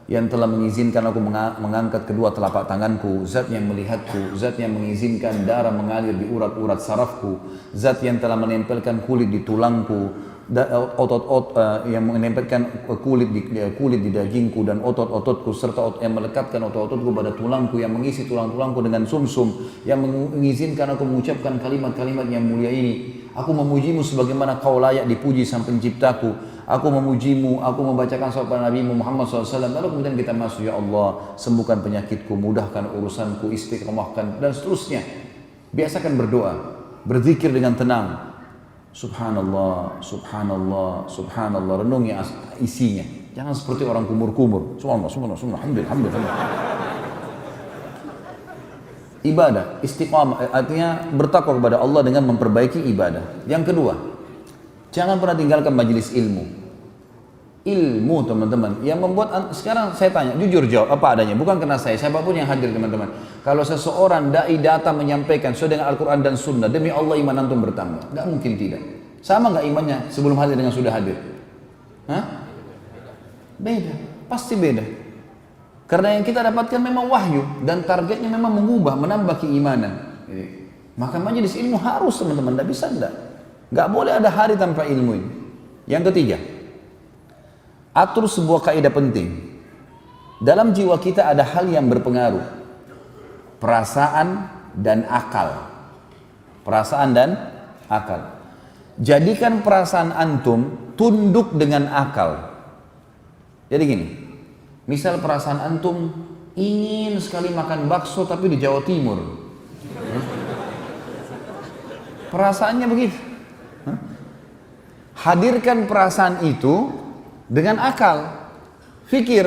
yang telah mengizinkan aku mengangkat kedua telapak tanganku, Zat yang melihatku, Zat yang mengizinkan darah mengalir di urat-urat sarafku, Zat yang telah menempelkan kulit di tulangku, yang menempelkan kulit di dagingku dan otot-ototku, serta yang melekatkan otot-ototku pada tulangku, yang mengisi tulang-tulangku dengan sumsum, yang mengizinkan aku mengucapkan kalimat-kalimat yang mulia ini. Aku memujimu sebagaimana kau layak dipuji sang penciptaku. Aku memujimu, aku membacakan salawat pada Nabi Muhammad SAW. Lalu kemudian kita masuk, ya Allah, sembuhkan penyakitku, mudahkan urusanku, istiqomahkan, dan seterusnya. Biasakan berdoa, berzikir dengan tenang. Subhanallah, subhanallah, subhanallah. Renungi isinya. Jangan seperti orang kumur-kumur. Subhanallah, subhanallah, subhanallah, alhamdulillah. Ibadah, istiqamah, artinya bertakwa kepada Allah dengan memperbaiki ibadah. Yang kedua, jangan pernah tinggalkan majelis ilmu. Ilmu teman-teman, yang membuat, sekarang saya tanya, jujur jawab apa adanya, bukan karena saya, siapapun yang hadir teman-teman. Kalau seseorang dai datang menyampaikan sesuai dengan Al-Quran dan Sunnah, demi Allah iman antum bertambah. Gak mungkin tidak. Sama gak imannya sebelum hadir dengan sudah hadir? Hah? Beda, pasti beda. Karena yang kita dapatkan memang wahyu, dan targetnya memang mengubah, menambah keimanan. Maka majelis ilmu harus teman-teman, tidak bisa tidak. Gak boleh ada hari tanpa ilmu ini. Yang ketiga, atur sebuah kaidah penting. Dalam jiwa kita ada hal yang berpengaruh, perasaan dan akal. Perasaan dan akal. Jadikan perasaan antum tunduk dengan akal. Jadi gini, misal perasaan antum ingin sekali makan bakso tapi di Jawa Timur. Perasaannya begitu. Hadirkan perasaan itu dengan akal. Fikir.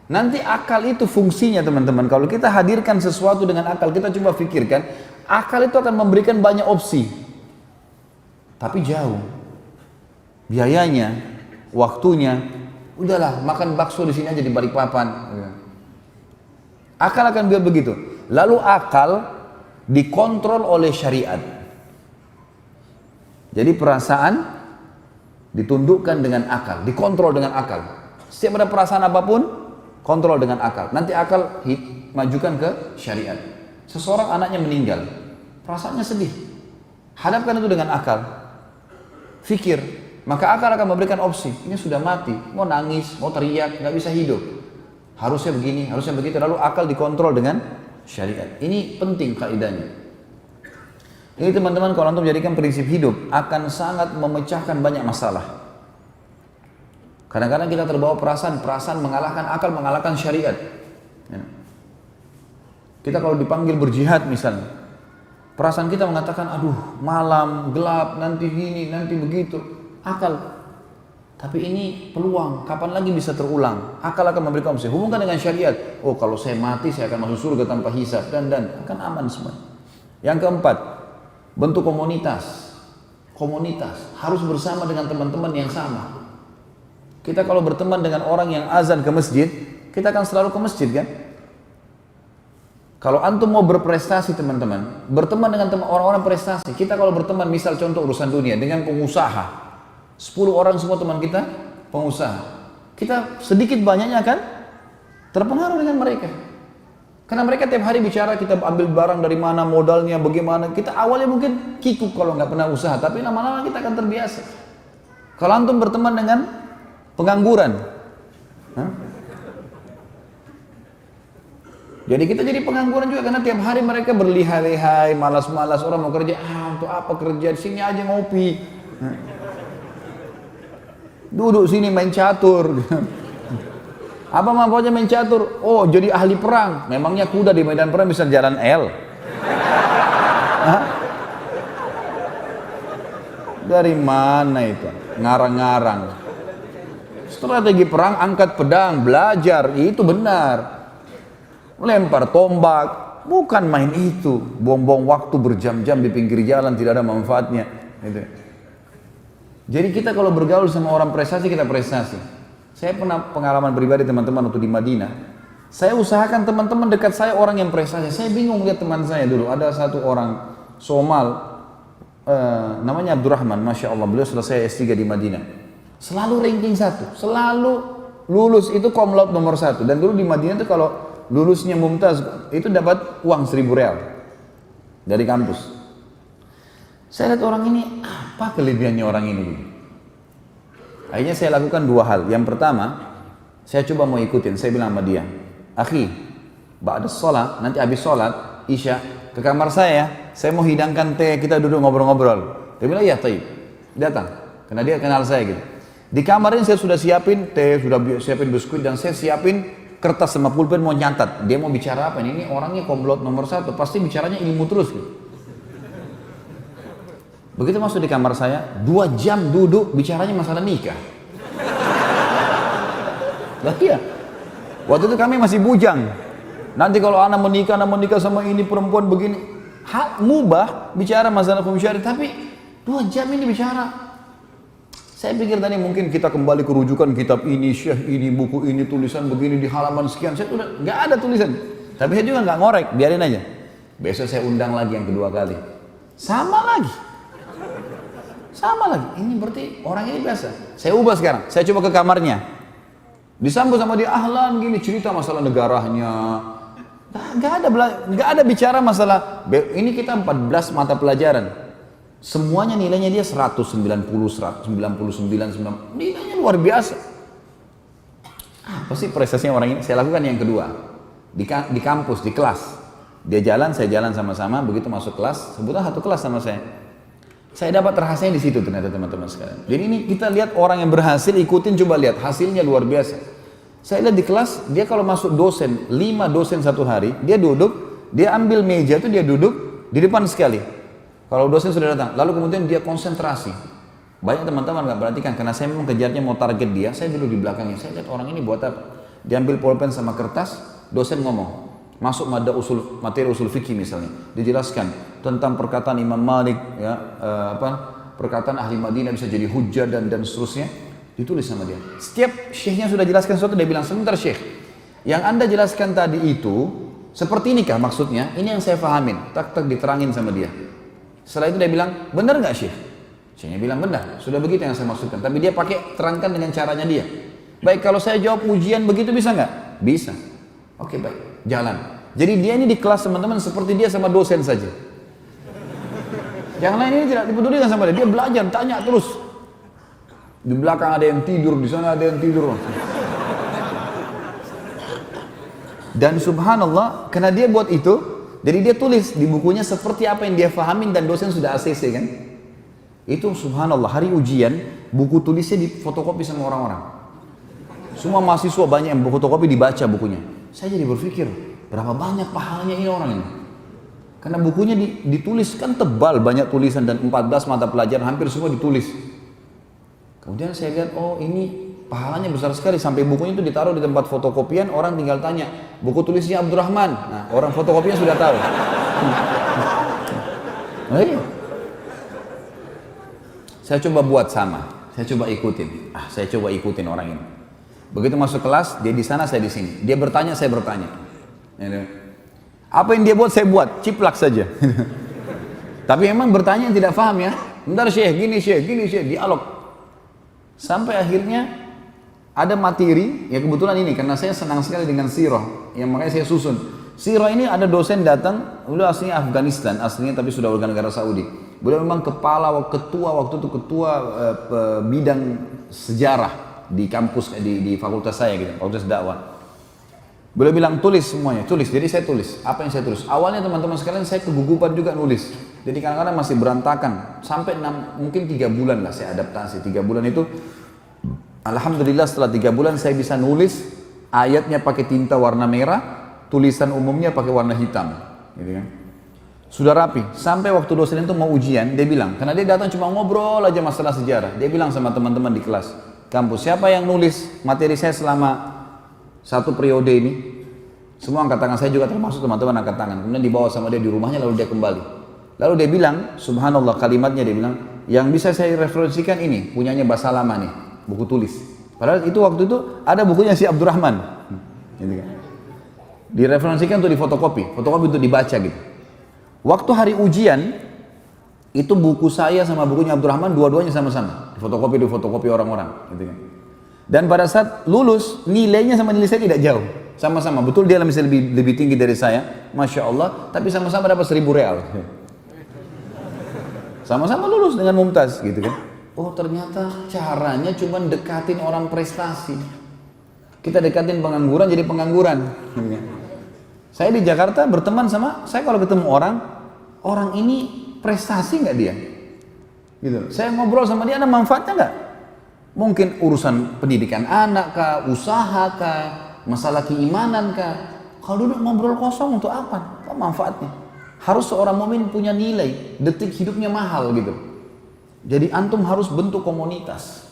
Nanti akal itu fungsinya teman-teman. Kalau kita hadirkan sesuatu dengan akal, kita coba fikirkan. Akal itu akan memberikan banyak opsi. Tapi jauh. Biayanya, waktunya. Udahlah, makan bakso di sini aja di Balikpapan. Akal akan biar begitu. Lalu akal dikontrol oleh syariat. Jadi perasaan ditundukkan dengan akal, dikontrol dengan akal. Setiap ada perasaan apapun, kontrol dengan akal. Nanti akal majukan ke syariat. Seseorang anaknya meninggal, perasaannya sedih. Hadapkan itu dengan akal. Fikir. Maka akal akan memberikan opsi, ini sudah mati, mau nangis, mau teriak, nggak bisa hidup. Harusnya begini, harusnya begitu. Lalu akal dikontrol dengan syariat. Ini penting kaidahnya. Ini teman-teman, kalau antum jadikan prinsip hidup, akan sangat memecahkan banyak masalah. Kadang-kadang kita terbawa perasaan mengalahkan akal, mengalahkan syariat. Kita kalau dipanggil berjihad misalnya, perasaan kita mengatakan, aduh malam, gelap, nanti gini, nanti begitu. Akal, tapi ini peluang, kapan lagi bisa terulang? Akal akan memberikan opsi. Hubungkan dengan syariat. Oh, kalau saya mati saya akan masuk surga tanpa hisab, dan akan aman semua. Yang keempat, bentuk komunitas. komunitas, harus bersama dengan teman-teman yang sama. Kita kalau berteman dengan orang yang azan ke masjid, kita akan selalu ke masjid kan? Kalau antum mau berprestasi teman-teman, berteman dengan orang-orang prestasi. Kita kalau berteman, misal contoh urusan dunia, dengan pengusaha, 10 orang semua teman kita pengusaha. Kita sedikit banyaknya kan terpengaruh dengan mereka. Karena mereka tiap hari bicara, kita ambil barang dari mana, modalnya bagaimana. Kita awalnya mungkin kikuk kalau nggak pernah usaha, tapi lama-lama kita akan terbiasa. Kalau antum berteman dengan pengangguran, jadi kita jadi pengangguran juga karena tiap hari mereka berlihai-lihai, malas-malas, orang mau kerja, untuk apa kerja, sini aja ngopi. Duduk sini main catur. Apa manfaatnya main catur? Oh, jadi ahli perang. Memangnya kuda di medan perang bisa jalan L? Hah? Dari mana itu? Ngarang-ngarang. Strategi perang, angkat pedang, belajar, itu benar. Lempar tombak, bukan main itu. Buang-buang waktu berjam-jam di pinggir jalan, tidak ada manfaatnya. Gitu. Jadi kita kalau bergaul sama orang prestasi, kita prestasi. Saya pernah pengalaman pribadi teman-teman waktu di Madinah. Saya usahakan teman-teman dekat saya orang yang prestasi. Saya bingung lihat teman saya dulu. Ada satu orang Somal, namanya Abdurrahman, Masya Allah. Beliau selesai S3 di Madinah. Selalu ranking 1, selalu lulus itu cum laude nomor 1. Dan dulu di Madinah itu kalau lulusnya mumtaz, itu dapat uang 1.000 real dari kampus. Saya lihat orang ini, apa kelebihannya orang ini? Akhirnya saya lakukan 2 hal. Yang pertama, saya coba mau ikutin. Saya bilang sama dia, akhi, ba'da sholat, nanti habis sholat, isya, ke kamar saya mau hidangkan teh, kita duduk ngobrol-ngobrol. Dia bilang, iya, taib. Datang, karena dia kenal saya gitu. Di kamar ini saya sudah siapin teh, sudah siapin biskuit, dan saya siapin kertas sama pulpen mau nyatat. Dia mau bicara apa? Ini orangnya komplot nomor 1, pasti bicaranya ilmu terus gitu. Begitu masuk di kamar saya, 2 jam duduk bicaranya masalah nikah. Lah iya, waktu itu kami masih bujang. Nanti kalau anak menikah sama ini perempuan begini, hak mubah bicara masalah pembicara, tapi 2 jam ini bicara. Saya pikir tadi mungkin kita kembali ke rujukan kitab ini, syekh ini, buku ini, tulisan begini di halaman sekian. Saya udah nggak ada tulisan, tapi saya juga nggak ngorek, biarin aja. Besok saya undang lagi yang kedua kali, sama lagi. Ini berarti orang ini biasa. Saya ubah sekarang, saya coba ke kamarnya, disambut sama dia, ahlan gini, cerita masalah negaranya. Nggak ada bicara masalah. Ini kita 14 mata pelajaran, semuanya nilainya dia 190, 199, 90. Nilainya luar biasa. Apa sih prestasinya orang ini? Saya lakukan yang kedua di kampus, di kelas. Dia jalan, saya jalan sama-sama. Begitu masuk kelas, sebutlah satu kelas sama saya. Saya dapat rahasianya di situ ternyata teman-teman sekalian. Jadi ini kita lihat orang yang berhasil, ikutin, coba lihat hasilnya luar biasa. Saya lihat di kelas, dia kalau masuk dosen, 5 dosen satu hari, dia duduk, dia ambil meja itu, dia duduk di depan sekali. Kalau dosen sudah datang, lalu kemudian dia konsentrasi. Banyak teman-teman nggak perhatikan, karena saya memang kejarnya mau target dia, saya duduk di belakangnya. Saya lihat orang ini buat apa? Diambil pulpen sama kertas, dosen ngomong. Masuk materi usul fikih misalnya, dijelaskan tentang perkataan Imam Malik, ya, perkataan ahli Madinah bisa jadi hujjah dan seterusnya, ditulis sama dia. Setiap syekhnya sudah jelaskan sesuatu, dia bilang, sebentar syekh, yang anda jelaskan tadi itu seperti inikah maksudnya? Ini yang saya fahamin. Tak diterangin sama dia. Setelah itu dia bilang, benar nggak syekh? Syekhnya bilang benar, sudah begitu yang saya maksudkan. Tapi dia pakai terangkan dengan caranya dia. Baik, kalau saya jawab ujian begitu bisa nggak? Bisa. Oke, baik, jalan. Jadi dia ini di kelas teman-teman seperti dia sama dosen saja. Yang lain ini tidak dipedulikan sama dia. Dia belajar, tanya terus. Di belakang ada yang tidur, di sana ada yang tidur. Dan subhanallah, karena dia buat itu, jadi dia tulis di bukunya seperti apa yang dia fahamin dan dosen sudah ACC kan. Itu subhanallah, hari ujian, buku tulisnya difotokopi sama orang-orang. Semua mahasiswa banyak yang fotokopi dibaca bukunya. Saya jadi berpikir, berapa banyak pahalanya ini orang ini. Karena bukunya ditulis kan tebal, banyak tulisan dan 14 mata pelajaran hampir semua ditulis. Kemudian saya lihat, oh ini pahalanya besar sekali, sampai bukunya itu ditaruh di tempat fotokopian, orang tinggal tanya, buku tulisnya Abdurrahman. Nah, orang fotokopian sudah tahu. Nah, iya. Saya coba buat sama, saya coba ikutin. Saya coba ikutin orang ini. Begitu masuk kelas, dia di sana, saya di sini. Dia bertanya, saya bertanya. Apa yang dia buat, saya buat, ciplak saja. Tapi emang bertanya yang tidak paham ya. Bentar Syekh, gini Syekh, dialog. Sampai akhirnya ada materi, ya kebetulan ini, karena saya senang sekali dengan sirah, yang makanya saya susun. Sirah ini ada dosen datang, udah aslinya Afghanistan, aslinya tapi sudah warga negara Saudi. Beliau memang ketua waktu itu ketua bidang sejarah di kampus di fakultas saya gitu, fakultas dakwah. Beliau bilang tulis semuanya, tulis. Jadi saya tulis. Apa yang saya tulis? Awalnya teman-teman sekalian saya kegugupan juga nulis. Jadi kadang-kadang masih berantakan. Sampai mungkin 3 bulan lah saya adaptasi. 3 bulan itu, alhamdulillah setelah 3 bulan saya bisa nulis ayatnya pakai tinta warna merah, tulisan umumnya pakai warna hitam. Gitu kan. Sudah rapi, sampai waktu dosen itu mau ujian, dia bilang, karena dia datang cuma ngobrol aja masalah sejarah, dia bilang sama teman-teman di kelas, kampus, siapa yang nulis materi saya selama 1 periode ini? Semua angkat tangan, saya juga termasuk teman-teman angkat tangan, kemudian dibawa sama dia di rumahnya, lalu dia kembali. Lalu dia bilang, subhanallah kalimatnya dia bilang, yang bisa saya referensikan ini, punyanya Basalamah nih, buku tulis. Padahal itu waktu itu ada bukunya si Abdurrahman. Gitu kan. Direferensikan untuk fotokopi untuk dibaca gitu. Waktu hari ujian, itu buku saya sama bukunya Abdurrahman dua-duanya sama-sama. Di fotokopi orang-orang. Gitu kan. Dan pada saat lulus, nilainya sama nilai saya tidak jauh. Sama-sama, betul dia misalnya lebih tinggi dari saya. Masya Allah, tapi sama-sama dapat 1.000 real. Sama-sama lulus dengan mumtaz gitu kan. Oh ternyata caranya cuma dekatin orang prestasi. Kita dekatin pengangguran jadi pengangguran. Gitu kan. Saya di Jakarta berteman sama, saya kalau ketemu orang ini prestasi nggak dia? Gitu. Saya ngobrol sama dia, ada manfaatnya nggak? Mungkin urusan pendidikan anak kah, usaha kah, masalah keimanan kah? Kalau duduk ngobrol kosong untuk apa? Apa manfaatnya? Harus seorang mukmin punya nilai, detik hidupnya mahal gitu. Jadi antum harus bentuk komunitas.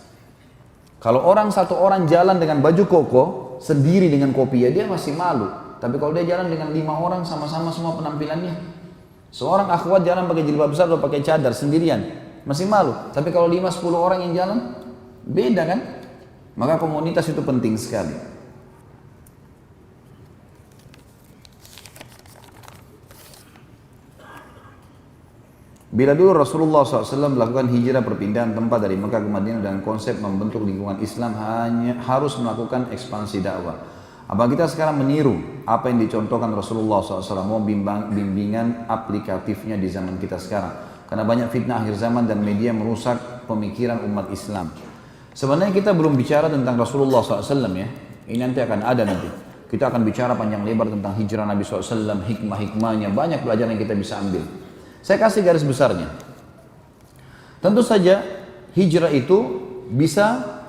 Kalau satu orang jalan dengan baju koko, sendiri dengan kopi, ya dia masih malu. Tapi kalau dia jalan dengan 5 orang sama-sama semua penampilannya, seorang akhwat jalan pakai jilbab besar atau pakai cadar sendirian, masih malu. Tapi kalau 5-10 orang yang jalan, beda kan? Maka komunitas itu penting sekali. Bila dulu Rasulullah SAW melakukan hijrah perpindahan tempat dari Mekah ke Madinah dengan konsep membentuk lingkungan Islam hanya harus melakukan ekspansi dakwah. Apa kita sekarang meniru apa yang dicontohkan Rasulullah SAW, mau bimbingan aplikatifnya di zaman kita sekarang. Karena banyak fitnah akhir zaman dan media merusak pemikiran umat Islam. Sebenarnya kita belum bicara tentang Rasulullah SAW ya. Ini nanti akan ada nanti. Kita akan bicara panjang lebar tentang hijrah Nabi SAW, hikmah-hikmahnya, banyak pelajaran yang kita bisa ambil. Saya kasih garis besarnya. Tentu saja hijrah itu bisa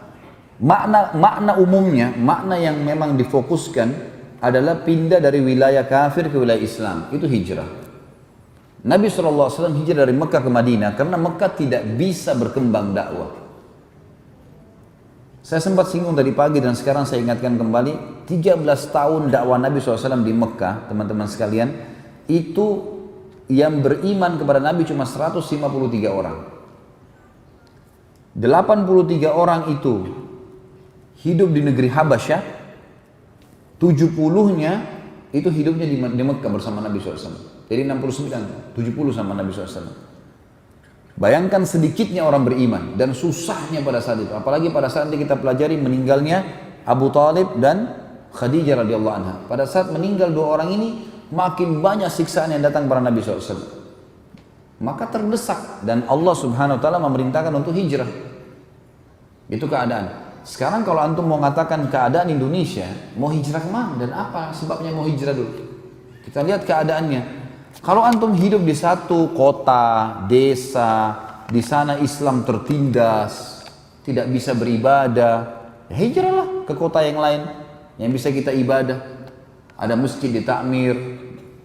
makna umumnya, makna yang memang difokuskan adalah pindah dari wilayah kafir ke wilayah Islam. Itu hijrah. Nabi SAW hijrah dari Mekah ke Madinah karena Mekah tidak bisa berkembang dakwah. Saya sempat singgung tadi pagi dan sekarang saya ingatkan kembali, 13 tahun dakwah Nabi SAW di Mekah, teman-teman sekalian, itu yang beriman kepada Nabi cuma 153 orang. 83 orang itu hidup di negeri Habasyah, 70-nya itu hidupnya di Mekah bersama Nabi SAW. Jadi 69, 70 sama Nabi SAW. Bayangkan sedikitnya orang beriman dan susahnya pada saat itu. Apalagi pada saat kita pelajari meninggalnya Abu Talib dan Khadijah radhiyallahu anha. Pada saat meninggal 2 orang ini, makin banyak siksaan yang datang kepada Nabi SAW. Maka terdesak dan Allah Subhanahu Wa Taala memerintahkan untuk hijrah. Itu keadaan. Sekarang kalau antum mau mengatakan keadaan Indonesia, mau hijrah kemana dan apa sebabnya mau hijrah dulu? Kita lihat keadaannya. Kalau antum hidup di satu kota, desa, di sana Islam tertindas, tidak bisa beribadah, ya hijrahlah ke kota yang lain yang bisa kita ibadah. Ada masjid di Takmir.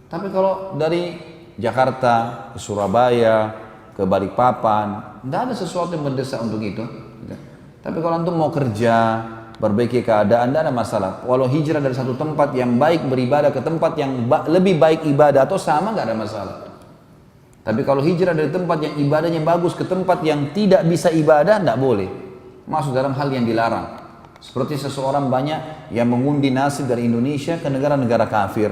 Tapi kalau dari Jakarta ke Surabaya, ke Balikpapan, tidak ada sesuatu yang mendesak untuk itu. Tapi kalau antum mau kerja, perbaiki keadaan, tidak ada masalah. Walau hijrah dari satu tempat yang baik beribadah ke tempat yang lebih baik ibadah atau sama, nggak ada masalah. Tapi kalau hijrah dari tempat yang ibadahnya bagus ke tempat yang tidak bisa ibadah, tidak boleh. Masuk dalam hal yang dilarang. Seperti seseorang banyak yang mengundi nasib dari Indonesia ke negara-negara kafir.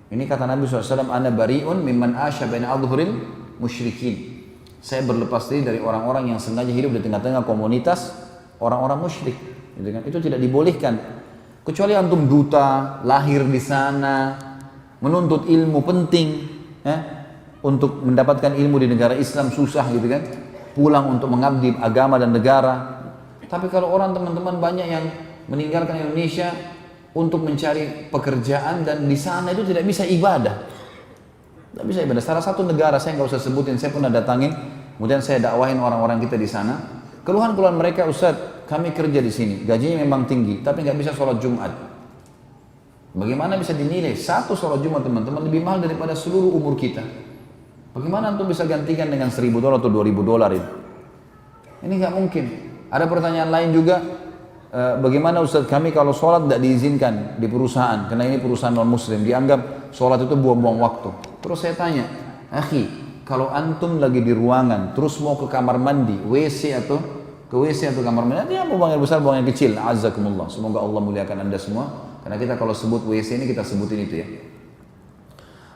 Ini kata Nabi SAW, Ana bari'un mimman asya baina adhuril musyrikin. Saya berlepas diri dari orang-orang yang sengaja hidup di tengah-tengah komunitas orang-orang musyrik. Gitu kan? Itu tidak dibolehkan. Kecuali antum duta, lahir di sana, menuntut ilmu penting, ya, untuk mendapatkan ilmu di negara Islam susah gitu kan, pulang untuk mengabdi agama dan negara. Tapi kalau orang teman-teman banyak yang meninggalkan Indonesia untuk mencari pekerjaan dan di sana itu tidak bisa ibadah, tidak bisa ibadah. Salah satu negara saya nggak usah sebutin, saya pernah datangin, kemudian saya dakwahin orang-orang kita di sana. Keluhan-keluhan mereka, Ustaz, kami kerja di sini, gajinya memang tinggi, tapi nggak bisa sholat Jumat. Bagaimana bisa dinilai satu sholat Jumat teman-teman lebih mahal daripada seluruh umur kita? Bagaimana antum bisa gantikan dengan $1.000 atau $2.000 itu? Ini nggak mungkin. Ada pertanyaan lain juga, bagaimana Ustaz kami kalau sholat tidak diizinkan di perusahaan, karena ini perusahaan non muslim, dianggap sholat itu buang-buang waktu. Terus saya tanya, akhi, kalau antum lagi di ruangan, terus mau ke kamar mandi, WC atau kamar mandi, ya mau buang air besar, buang air kecil, azakumullah. Semoga Allah muliakan anda semua, karena kita kalau sebut WC ini kita sebutin itu ya.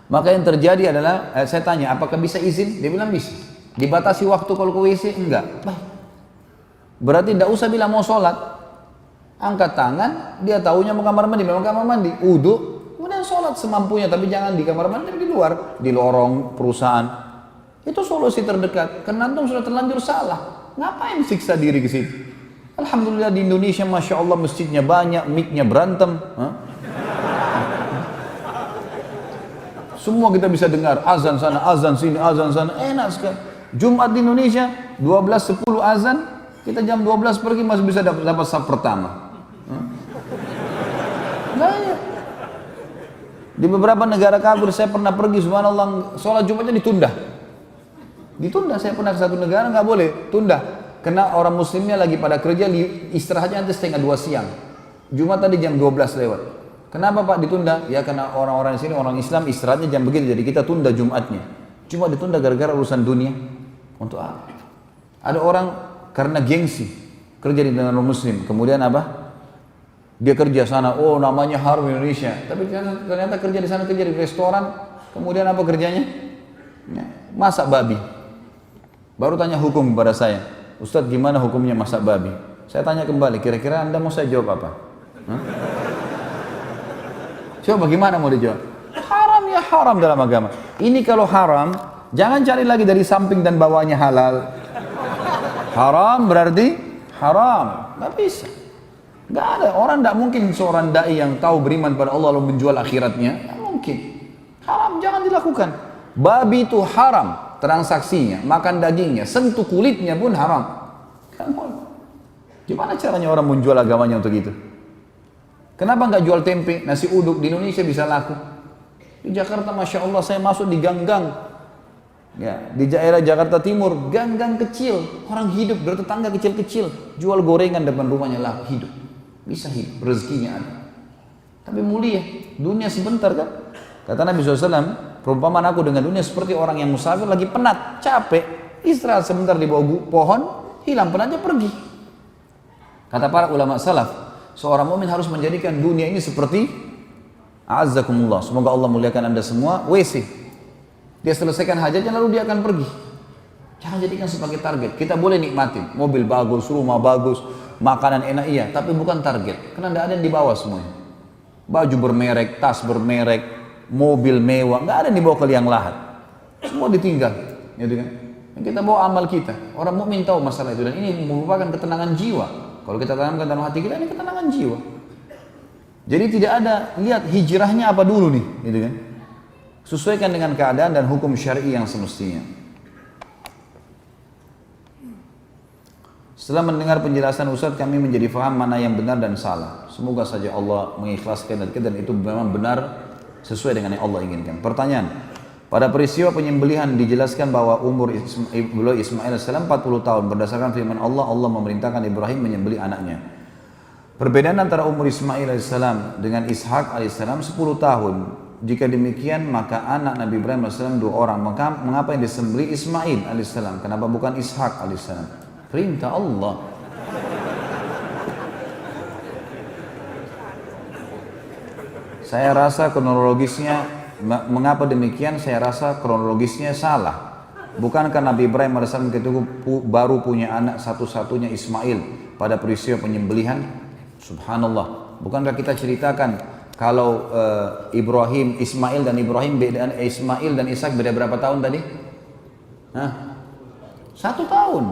Maka yang terjadi adalah, saya tanya, apakah bisa izin? Dia bilang bisa. Dibatasi waktu kalau ke WC? Enggak. Baik. Berarti tidak usah bilang mau sholat. Angkat tangan, dia tahunya mau kamar mandi, memang kamar mandi. Uduk, kemudian sholat semampunya, tapi jangan di kamar mandi, tapi di luar. Di lorong perusahaan. Itu solusi terdekat. Karena antum sudah terlanjur salah. Ngapain siksa diri ke situ? Alhamdulillah di Indonesia, Masya Allah masjidnya banyak, mic-nya berantem. Semua kita bisa dengar, azan sana, azan sini, azan sana, enak sekali. Jumat di Indonesia, 12.10 azan, kita jam 12 pergi masih bisa dapat saf pertama. Banyak. Di beberapa negara kafir saya pernah pergi, subhanallah, sholat Jumatnya ditunda. Ditunda, saya pernah ke satu negara, nggak boleh, tunda. Karena orang muslimnya lagi pada kerja, istirahatnya nanti 1:30 siang. Jumat tadi jam 12 lewat. Kenapa Pak ditunda? Ya karena orang-orang di sini, orang Islam istirahatnya jam begitu, jadi kita tunda Jumatnya. Cuma ditunda gara-gara urusan dunia. Untuk apa? Ada orang karena gengsi kerja di negara muslim, kemudian apa? Dia kerja sana, oh namanya harum Indonesia, tapi ternyata kerja di sana, kerja di restoran, kemudian apa kerjanya? Ya, masak babi. Baru tanya hukum kepada saya, Ustadz gimana hukumnya masak babi? Saya tanya kembali, kira-kira anda mau saya jawab apa? Coba bagaimana mau dijawab? Haram ya haram dalam agama. Ini kalau haram, jangan cari lagi dari samping dan bawahnya halal. Haram berarti haram. Nggak bisa. Nggak ada. Orang nggak mungkin seorang dai yang tahu beriman pada Allah lalu menjual akhiratnya. Nggak mungkin. Haram, jangan dilakukan. Babi itu haram transaksinya, makan dagingnya, sentuh kulitnya pun haram. Gimana caranya orang menjual agamanya untuk itu? Kenapa nggak jual tempe, nasi uduk di Indonesia bisa laku? Di Jakarta, Masya Allah, saya masuk di gang-gang, ya, di daerah Jakarta Timur, gang-gang kecil, orang hidup, bertetangga kecil-kecil, jual gorengan depan rumahnya laku, hidup, bisa hidup, rezekinya ada. Tapi mulia, dunia sebentar kan? Kata Nabi SAW, perumpamaan aku dengan dunia seperti orang yang musafir lagi penat, capek, istirahat sebentar di bawah pohon, hilang penatnya pergi. Kata para ulama salaf, seorang mukmin harus menjadikan dunia ini seperti a'azzakumullah, semoga Allah muliakan anda semua, WC. Dia selesaikan hajatnya lalu dia akan pergi. Jangan jadikan sebagai target. Kita boleh nikmatin, mobil bagus, rumah bagus, makanan enak iya, tapi bukan target. Karena tidak ada yang dibawa semuanya. Baju bermerek, tas bermerek, mobil mewah, nggak ada yang dibawa ke liang lahat. Semua ditinggal, gitu kan? Yang kita bawa amal kita. Orang mukmin tahu masalah itu dan ini merupakan ketenangan jiwa. Kalau kita tanamkan dalam hati kita, ini ketenangan jiwa. Jadi tidak ada, lihat hijrahnya apa dulu nih, gitu kan? Sesuaikan dengan keadaan dan hukum syar'i yang semestinya. Setelah mendengar penjelasan Ustaz, kami menjadi faham mana yang benar dan salah. Semoga saja Allah mengikhlaskan dan itu memang benar sesuai dengan yang Allah inginkan. Pertanyaan, pada peristiwa penyembelihan dijelaskan bahwa umur Ismail AS 40 tahun. Berdasarkan firman Allah, Allah memerintahkan Ibrahim menyembelih anaknya. Perbedaan antara umur Ismail AS dengan Ishak AS 10 tahun. jika demikian maka anak Nabi Ibrahim AS dua orang. Mengapa yang disembelih Ismail AS? Kenapa bukan Ishak AS? Perintah Allah. Saya rasa kronologisnya, mengapa demikian? Saya rasa kronologisnya salah. Bukankah Nabi Ibrahim AS ketika baru punya anak satu-satunya Ismail pada peristiwa penyembelihan? Subhanallah. Bukankah kita ceritakan kalau Ibrahim, Ismail dan Ibrahim beda, Ismail dan Ishak beda berapa tahun tadi? 1 tahun.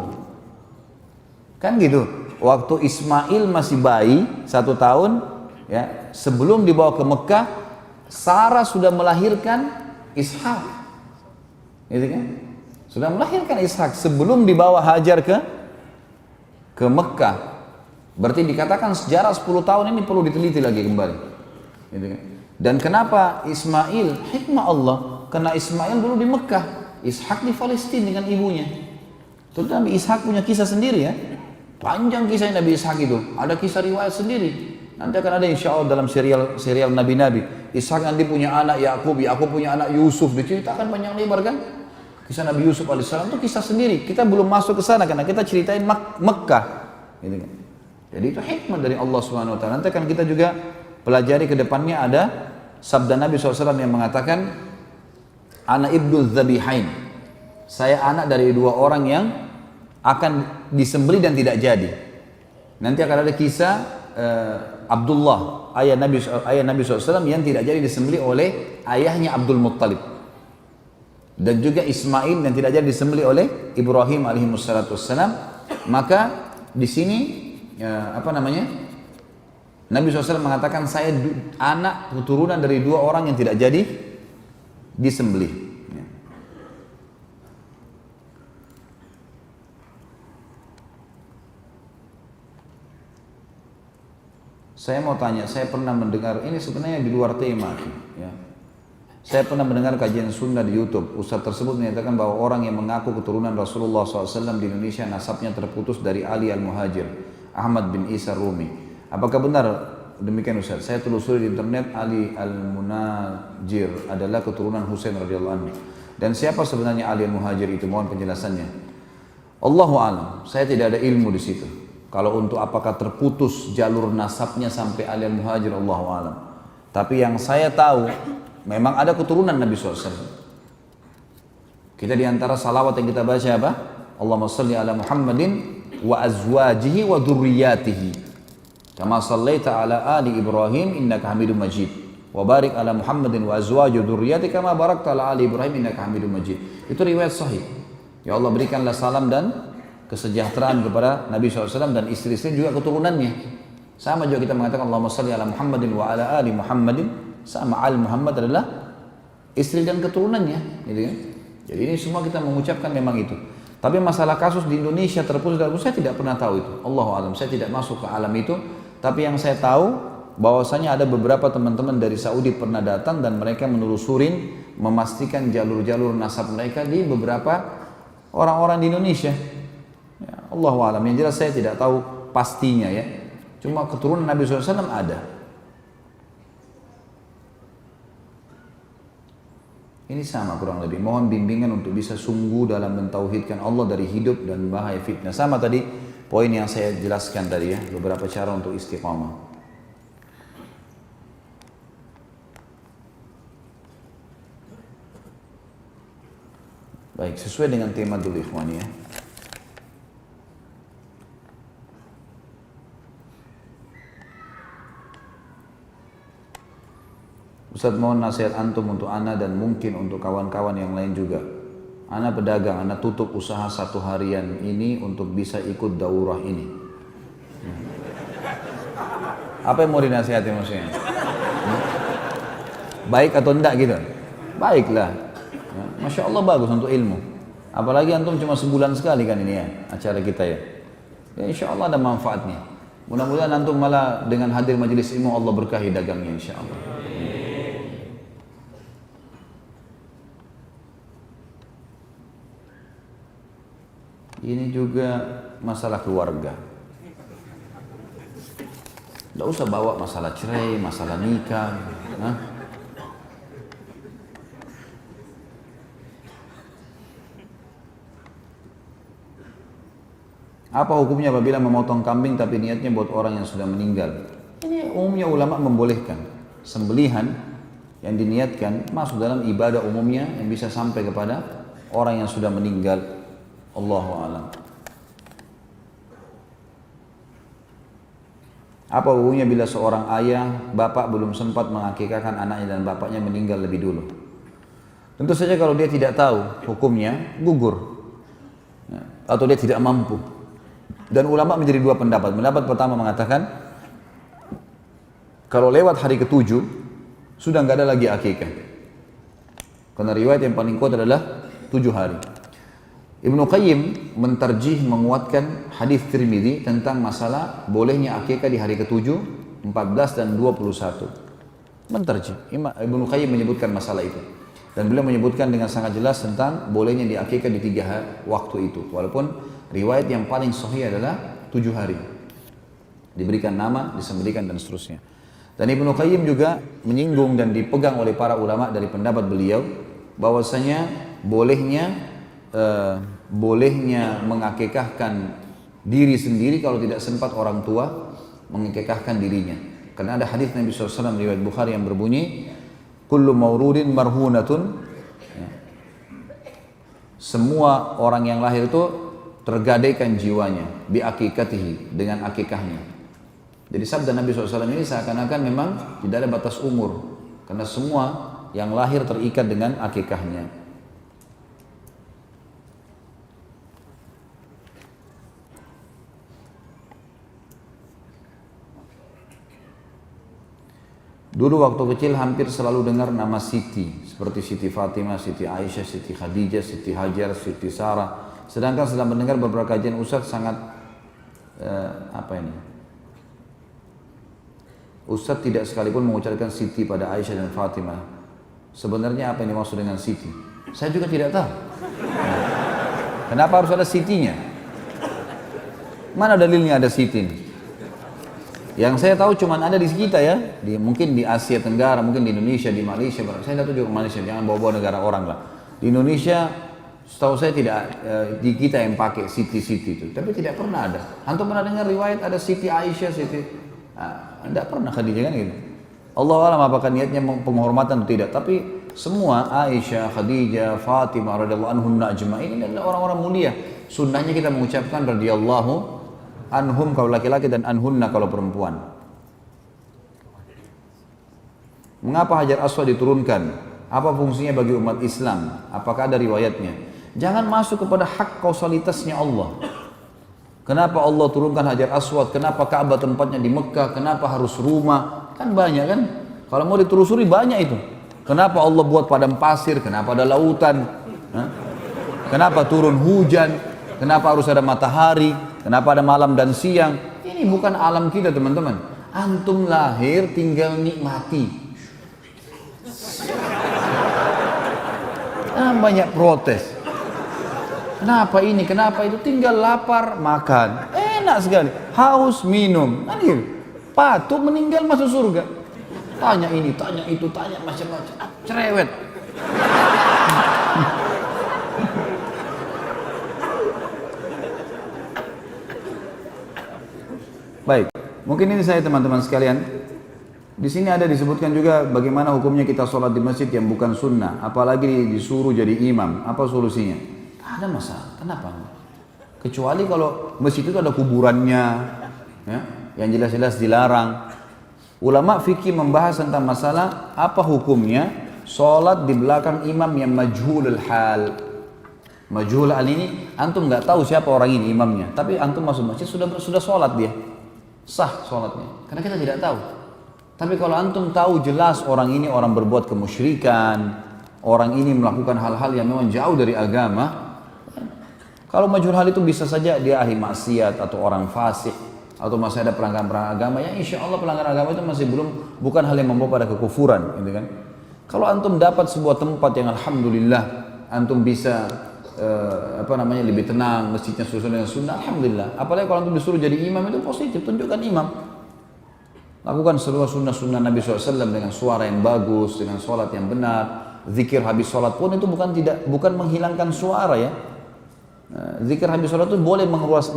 Kan gitu. Waktu Ismail masih bayi 1 tahun, ya, sebelum dibawa ke Mekah, Sarah sudah melahirkan Ishak. Gitu kan? Sudah melahirkan Ishak sebelum dibawa Hajar ke Mekah. Berarti dikatakan sejarah 10 tahun ini perlu diteliti lagi kembali. Gitu kan? Dan kenapa Ismail? Hikmah Allah. Karena Ismail dulu di Mekah, Ishak di Palestina dengan ibunya. Tentu Nabi Ishak punya kisah sendiri ya. Panjang kisah Nabi Ishak itu. Ada kisah riwayat sendiri. Nanti akan ada insya Allah dalam serial Nabi-Nabi. Ishak nanti punya anak Yakub, Yakub punya anak Yusuf. Diceritakan panjang lebar kan? Kisah Nabi Yusuf alaihissalam itu kisah sendiri. Kita belum masuk ke sana karena kita ceritain Mekah. Gitu kan? Jadi itu hikmah dari Allah Subhanahu Wa Taala. Nanti akan kita juga pelajari ke depannya ada sabda Nabi SAW yang mengatakan, Ana ibnu dzabihain. Saya anak dari 2 orang yang akan disembelih dan tidak jadi. Nanti akan ada kisah Abdullah, ayah Nabi SAW yang tidak jadi disembelih oleh ayahnya Abdul Muttalib. Dan juga Ismail yang tidak jadi disembelih oleh Ibrahim alaihissalam. Maka di sini Nabi SAW mengatakan saya anak keturunan dari 2 orang yang tidak jadi disembelih. Saya mau tanya, saya pernah mendengar, ini sebenarnya di luar tema ya. Saya pernah mendengar kajian sunnah di YouTube. Ustaz tersebut menyatakan bahwa orang yang mengaku keturunan Rasulullah SAW di Indonesia nasabnya terputus dari Ali Al-Muhajir, Ahmad bin Isa Rumi. Apakah benar demikian Ustaz? Saya telusuri di internet, Ali Al-Munajir adalah keturunan Husain radhiyallahu anhu. Dan siapa sebenarnya Ali Al-Muhajir itu? Mohon penjelasannya. Allahu a'lam. Saya tidak ada ilmu di situ. Kalau untuk apakah terputus jalur nasabnya sampai Ali Al-Muhajir, Allahu a'lam. Tapi yang saya tahu, memang ada keturunan Nabi SAW. Kita diantara salawat yang kita baca apa? Allahumma salli ala Muhammadin wa azwajihi wa dhurriyyatihi kama sallaita ala ali Ibrahim innaka Hamidum Majid wa barik ala Muhammadin wa azwajihi wa dhurriyyatihi kama barakta ala ali Ibrahim innaka Hamidum Majid. Itu riwayat sahih. Ya Allah, berikanlah salam dan kesejahteraan kepada Nabi SAW dan istri-istri juga keturunannya. Sama juga kita mengatakan Allahumma salli ala Muhammadin wa ala ali Muhammadin, sama al Muhammad adalah istri dan keturunannya, gitu kan? Jadi ini semua kita mengucapkan memang itu. Tapi masalah kasus di Indonesia terputus dari saya tidak pernah tahu itu. Allahu a'lam, saya tidak masuk ke alam itu. Tapi yang saya tahu bahwasanya ada beberapa teman-teman dari Saudi pernah datang dan mereka menelusurin, memastikan jalur-jalur nasab mereka di beberapa orang-orang di Indonesia. Ya, Allahu a'lam. Yang jelas saya tidak tahu pastinya ya. Cuma keturunan Nabi SAW ada. Ini sama kurang lebih. Mohon bimbingan untuk bisa sungguh dalam mentauhidkan Allah dari hidup dan bahaya fitnah. Sama tadi poin yang saya jelaskan tadi ya, beberapa cara untuk istiqamah. Baik, sesuai dengan tema dulu ikhwan ya. Ustaz, mohon nasihat antum untuk ana dan mungkin untuk kawan-kawan yang lain juga. Ana pedagang, ana tutup usaha 1 harian ini untuk bisa ikut daurah ini. Apa yang mau dinasihati maksudnya? Baik atau enggak gitu? Baiklah. Ya, Masya Allah bagus untuk ilmu. Apalagi antum cuma sebulan sekali kan ini ya acara kita ya. Ya insya Allah ada manfaatnya. Mudah-mudahan antum malah dengan hadir majelis ilmu Allah berkahi dagangnya insya Allah. Ini juga masalah keluarga. Tidak usah bawa masalah cerai, masalah nikah. Apa hukumnya apabila memotong kambing tapi niatnya buat orang yang sudah meninggal? Ini umumnya ulama membolehkan. Sembelihan yang diniatkan masuk dalam ibadah umumnya yang bisa sampai kepada orang yang sudah meninggal. Allahu a'lam. Apa hukumnya bila seorang ayah, bapak belum sempat mengakikahkan anaknya dan bapaknya meninggal lebih dulu? Tentu saja kalau dia tidak tahu hukumnya, gugur. Atau dia tidak mampu. Dan ulama menjadi dua pendapat. Pendapat pertama mengatakan, kalau lewat hari ke-7, sudah nggak ada lagi akikah. Karena riwayat yang paling kuat adalah 7 hari. Ibnu Qayyim mentarjih menguatkan hadis Tirmidzi tentang masalah bolehnya akikah di hari ke-7, 14 dan 21. Mentarjih. Ibnu Qayyim menyebutkan masalah itu. Dan beliau menyebutkan dengan sangat jelas tentang bolehnya diakikah di 3 waktu itu. Walaupun riwayat yang paling sahih adalah 7 hari. Diberikan nama, disembelihkan dan seterusnya. Dan Ibnu Qayyim juga menyinggung dan dipegang oleh para ulama dari pendapat beliau bahwasanya bolehnya mengakikahkan diri sendiri kalau tidak sempat orang tua mengakikahkan dirinya. Karena ada hadis Nabi SAW riwayat Bukhari yang berbunyi, kullu mauludin marhunatun, semua orang yang lahir itu tergadaikan jiwanya bi akikatihi, dengan akikahnya. Jadi sabda Nabi SAW ini seakan-akan memang tidak ada batas umur, karena semua yang lahir terikat dengan akikahnya. Dulu waktu kecil hampir selalu dengar nama Siti, seperti Siti Fatimah, Siti Aisyah, Siti Khadijah, Siti Hajar, Siti Sarah. Sedangkan setelah mendengar beberapa kajian Ustadz sangat Ustadz tidak sekalipun mengucapkan Siti pada Aisyah dan Fatimah. Sebenarnya apa yang dimaksud dengan Siti? Saya juga tidak tahu. Kenapa harus ada Sitinya? Mana dalilnya ada Siti? Yang saya tahu cuma ada di kita ya, mungkin di Asia Tenggara, mungkin di Indonesia, di Malaysia. Saya tidak tahu juga Malaysia, jangan bawa-bawa negara orang lah. Di Indonesia, setahu saya tidak di kita yang pakai Siti-Siti itu, tapi tidak pernah ada. Antum pernah dengar riwayat ada Siti Aisyah, Siti? Tidak pernah Khadijah kan gitu. Allah alam apakah niatnya penghormatan atau tidak, tapi semua Aisyah, Khadijah, Fatimah radhiyallahu anhunna ajma'in ini adalah orang-orang mulia. Sunnahnya kita mengucapkan radhiyallahu anhum kalau laki-laki dan anhunna kalau perempuan. Mengapa Hajar Aswad diturunkan? Apa fungsinya bagi umat Islam? Apakah ada riwayatnya? Jangan masuk kepada hak kausalitasnya Allah. Kenapa Allah turunkan Hajar Aswad? Kenapa Ka'bah tempatnya di Mekah? Kenapa harus rumah? Kan banyak kan? Kalau mau ditelusuri banyak itu. Kenapa Allah buat padang pasir? Kenapa ada lautan? Kenapa turun hujan? Kenapa harus ada matahari? Kenapa ada malam dan siang? Ini bukan alam kita teman-teman. Antum lahir tinggal nikmati. Banyak protes. Kenapa ini? Kenapa itu? Tinggal lapar makan. Enak sekali. Haus minum. Patut meninggal masuk surga. Tanya ini, tanya itu, tanya macam-macam. Cerewet. Baik, mungkin ini saya teman-teman sekalian. Di sini ada disebutkan juga bagaimana hukumnya kita sholat di masjid yang bukan sunnah, apalagi disuruh jadi imam. Apa solusinya? Ada masalah. Kenapa? Kecuali kalau masjid itu ada kuburannya, ya, yang jelas-jelas dilarang. Ulama fikih membahas tentang masalah apa hukumnya sholat di belakang imam yang majhulul hal. Majhulul hal ini antum nggak tahu siapa orang ini imamnya, tapi antum masuk masjid sudah sholat dia. Sah sholatnya, karena kita tidak tahu. Tapi kalau antum tahu jelas orang ini orang berbuat kemusyrikan, orang ini melakukan hal-hal yang memang jauh dari agama, kalau majhul hal itu bisa saja dia ahli maksiat atau orang fasik atau masih ada pelanggaran agama, ya insya Allah pelanggaran agama itu masih bukan hal yang membawa pada kekufuran, gitu kan? Kalau antum dapat sebuah tempat yang alhamdulillah antum bisa lebih tenang, masjidnya susun dengan sunnah, alhamdulillah. Apalagi kalau antum disuruh jadi imam itu positif, tunjukkan imam. Lakukan seluruh sunnah Nabi SAW dengan suara yang bagus, dengan sholat yang benar. Zikir habis sholat pun itu bukan menghilangkan suara ya. Zikir habis sholat itu boleh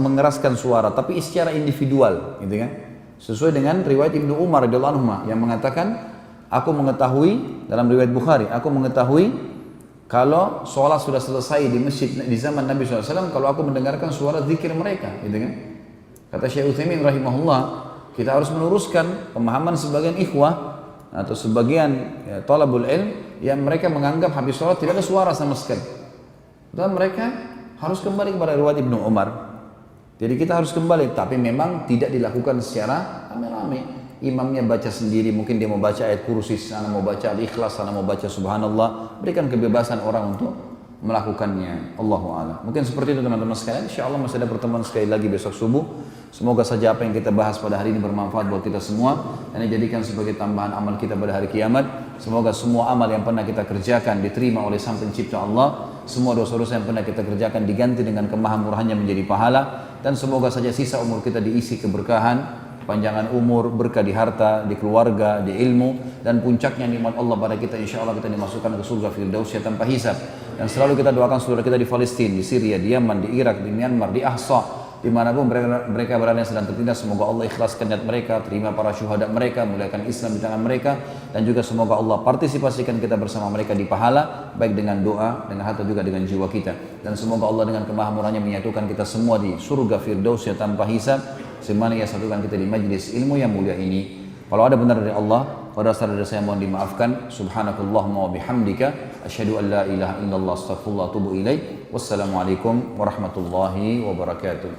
mengeraskan suara, tapi secara individual, gitu kan? Sesuai dengan riwayat Ibnu Umar radhiyallahu anhu yang mengatakan, aku mengetahui dalam riwayat Bukhari, aku mengetahui kalau sholat sudah selesai di masjid di zaman Nabi SAW, kalau aku mendengarkan suara zikir mereka, gitu kan? Kata Syekh Utsaimin rahimahullah, kita harus meluruskan pemahaman sebagian ikhwah atau sebagian talabul ilm yang mereka menganggap habis sholat tidak ada suara sama sekali. Dan mereka harus kembali kepada riwayat Ibnu Umar. Jadi kita harus kembali, tapi memang tidak dilakukan secara rame-rame. Imamnya baca sendiri, mungkin dia mau baca ayat kursi, sana mau baca al-ikhlas, sana mau baca subhanallah. Berikan kebebasan orang untuk melakukannya. Allahu a'lam. Mungkin seperti itu teman-teman sekalian. Insyaallah masih ada pertemuan sekali lagi besok subuh. Semoga saja apa yang kita bahas pada hari ini bermanfaat buat kita semua dan dijadikan sebagai tambahan amal kita pada hari kiamat. Semoga semua amal yang pernah kita kerjakan diterima oleh Sang Pencipta Allah. Semua dosa-dosa yang pernah kita kerjakan diganti dengan kemahamurahannya menjadi pahala, dan semoga saja sisa umur kita diisi keberkahan, panjangan umur, berkah di harta, di keluarga, di ilmu, dan puncaknya nikmat Allah pada kita. Insya Allah kita dimasukkan ke surga Firdaus tanpa hisab. Dan selalu kita doakan saudara kita di Palestina, di Syria, di Yaman, di Irak, di Myanmar, di Ahsa, dimanapun mereka berada yang sedang tertindas. Semoga Allah ikhlaskan niat mereka, terima para syuhada mereka, muliakan Islam di tangan mereka, dan juga semoga Allah partisipasikan kita bersama mereka di pahala, baik dengan doa, dengan harta, juga dengan jiwa kita. Dan semoga Allah dengan kemahamurahnya menyatukan kita semua di surga Firdaus tanpa hisab, semana ia satukan kita di majlis ilmu yang mulia ini. Kalau ada benar dari Allah, kalau ada salah dari saya mohon dimaafkan. Subhanakallahumma wa bihamdika, asyhadu an la ilaha illallah, astaghfirullah wa atubu ilaik. Wassalamualaikum warahmatullahi wabarakatuh.